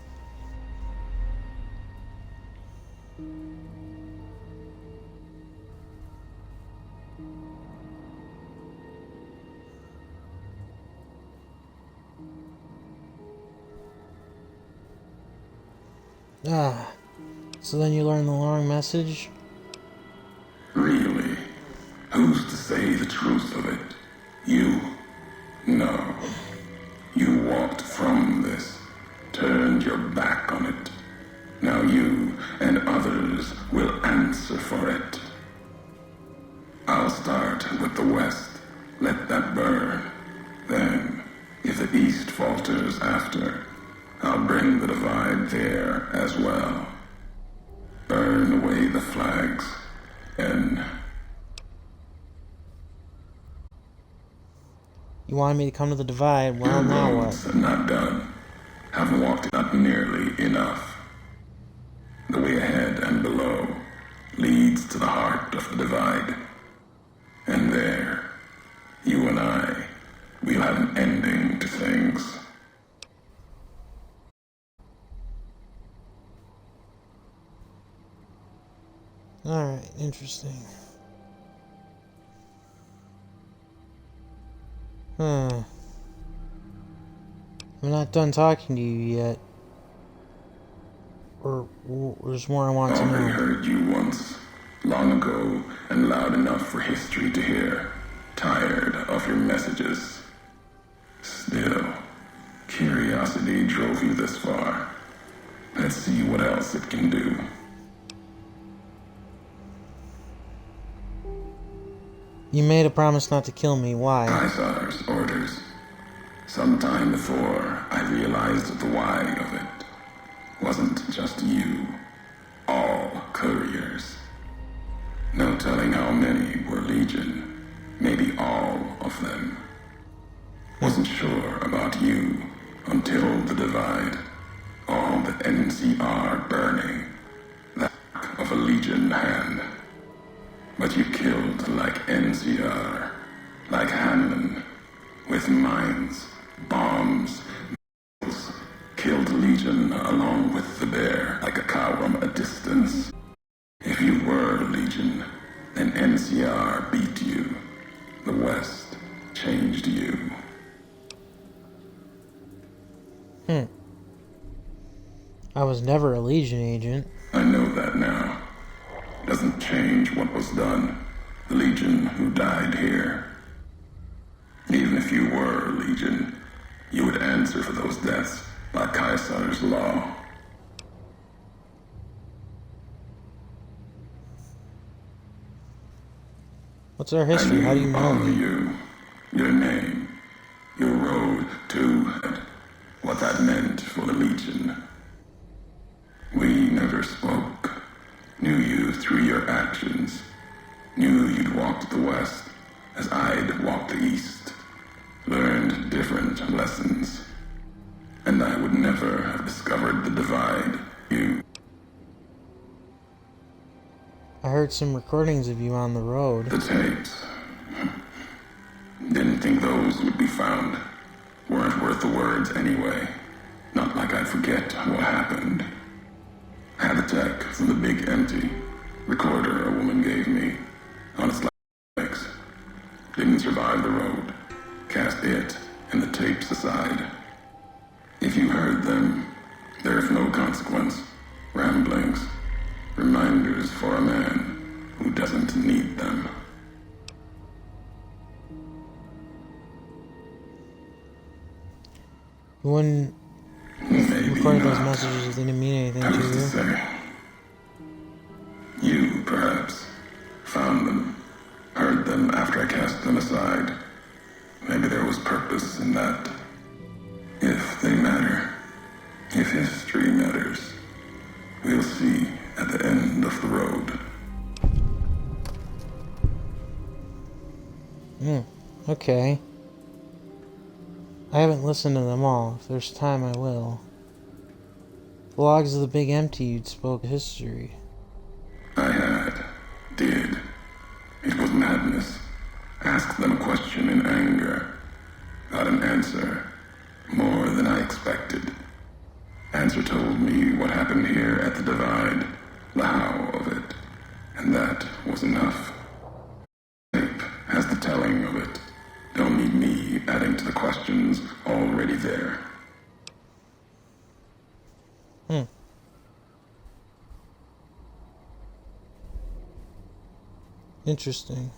Ah, so then you learn the long message? Really? Who's to say the truth of it? You? No. You walked from this, turned your back on it. Now you and others will answer for it. I'll start with the West. Let that burn. Then, if the East falters after, I'll bring the divide there as well. Burn away the flags, and... You wanted me to come to the divide, well, now your what? roads are not done. Haven't walked not nearly enough. The way ahead and below leads to the heart of the divide. And there, you and I, we'll have an ending to things. Alright, interesting. I'm not done talking to you yet. Or there's more I want to Already know. heard you once, long ago, and loud enough for history to hear. Tired of your messages. Still, curiosity drove you this far. Let's see what else it can do. You made a promise not to kill me. Why? Caesar's orders. Sometime before I realized the why of it. Wasn't just you. All couriers. No telling how many were Legion. Maybe all of them. Wasn't sure about you until the divide. All the NCR burning. Lack of a Legion hand. But you killed like NCR, like Hanlon, with mines, bombs, missiles. Killed Legion along with the bear, like a cow from a distance. If you were Legion, then NCR beat you. The West changed you. I was never a Legion agent. I know that now. Doesn't change what was done. The Legion who died here. Even if you were Legion, you would answer for those deaths by Caesar's law. What's our history? How do you know all me? you, your name, your road to what that meant for the Legion. We never spoke. Knew you through your actions. Knew you'd walked the West as I'd walked the East. Learned different lessons. And I would never have discovered the divide. You. I heard some recordings of you on the road. The tapes. Didn't think those would be found. Weren't worth the words anyway. Not like I'd forget what happened. Had the tech from the big empty recorder a woman gave me on its legs. Didn't survive the road. Cast it and the tapes aside. If you heard them, there's no consequence. Ramblings. Reminders for a man who doesn't need them. You wouldn't Maybe record those not. messages if they didn't mean anything Who's to to you. say? You, perhaps, found them, heard them after I cast them aside. Maybe there was purpose in that. If they matter, if history matters, we'll see at the end of the road. Okay. I haven't listened to them all. If there's time, I will. The logs of the Big Empty you'd spoke history. Did. It was madness. Asked them a question in anger. Got an answer. More than I expected. Answer told me what happened here at the Divide, the how of it, and that was enough. Tape has the telling of it. Don't need me adding to the questions already there. Interesting.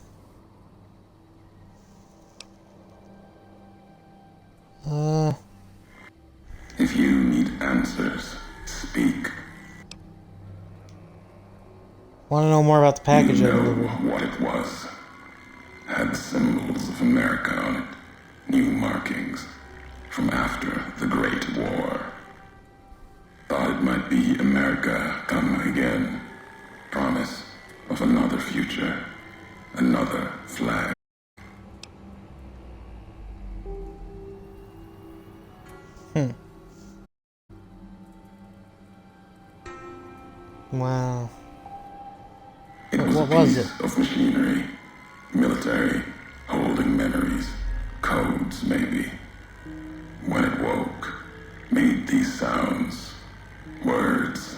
If you need answers, speak. Want to know more about the package You I know delivered? what it was. Had symbols of America on it. New markings. From after the Great War. Thought it might be America come again. Promise of another future. Another flag. Wow. It was What a was piece it? of machinery. Military. Holding memories. Codes, maybe. When it woke, made these sounds. Words.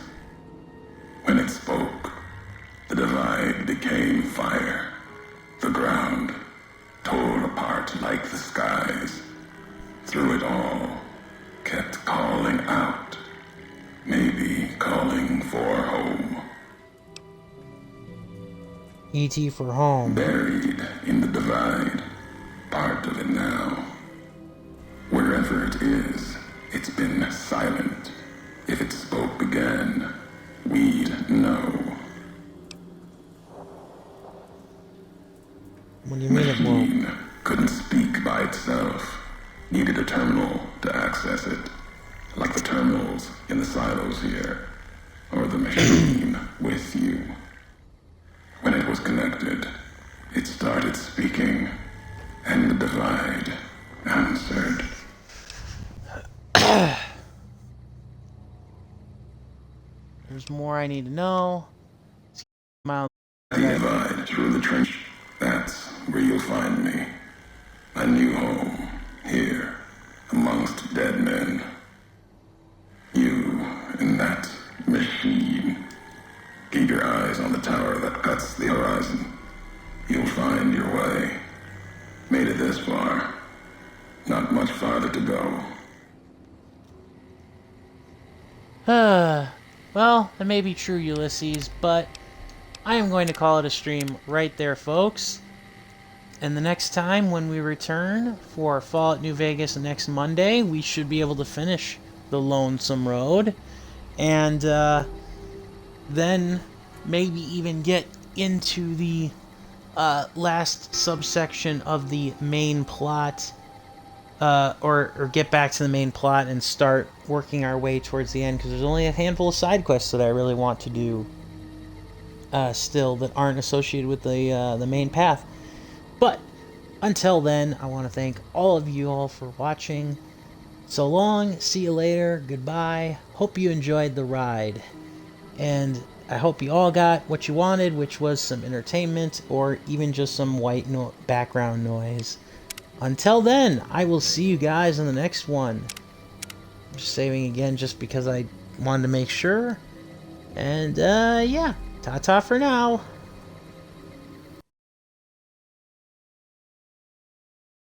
When it spoke, the divide became fire. The ground tore apart like the skies. Through it all, kept calling out. Maybe calling for home. E.T. for home. Buried in the divide. Part of it now. Wherever it is, it's been silent. If it spoke again, we'd know. What do you mean it woke? Machine couldn't speak by itself. Needed a terminal to access it. Like the terminals in the silos here. Or the machine with you. When it was connected, it started speaking. And the divide answered. There's more I need to know. The divide through the trench. That's where you'll find me. A new home. Here. Amongst dead men. You and that machine. Keep your eyes on the tower that cuts the horizon. You'll find your way. Made it this far. Not much farther to go. Well, that may be true, Ulysses, but I am going to call it a stream right there, folks. And the next time when we return for Fallout New Vegas next Monday, we should be able to finish the Lonesome Road. And then maybe even get into the last subsection of the main plot. Or get back to the main plot and start working our way towards the end, because there's only a handful of side quests that I really want to do still that aren't associated with the main path. But until then, I want to thank all of you all for watching. So long, see you later, goodbye. Hope you enjoyed the ride, and I hope you all got what you wanted, which was some entertainment or even just some white background noise. Until then, I will see you guys in the next one. I'm just saving again just because I wanted to make sure. And, yeah. Ta-ta for now.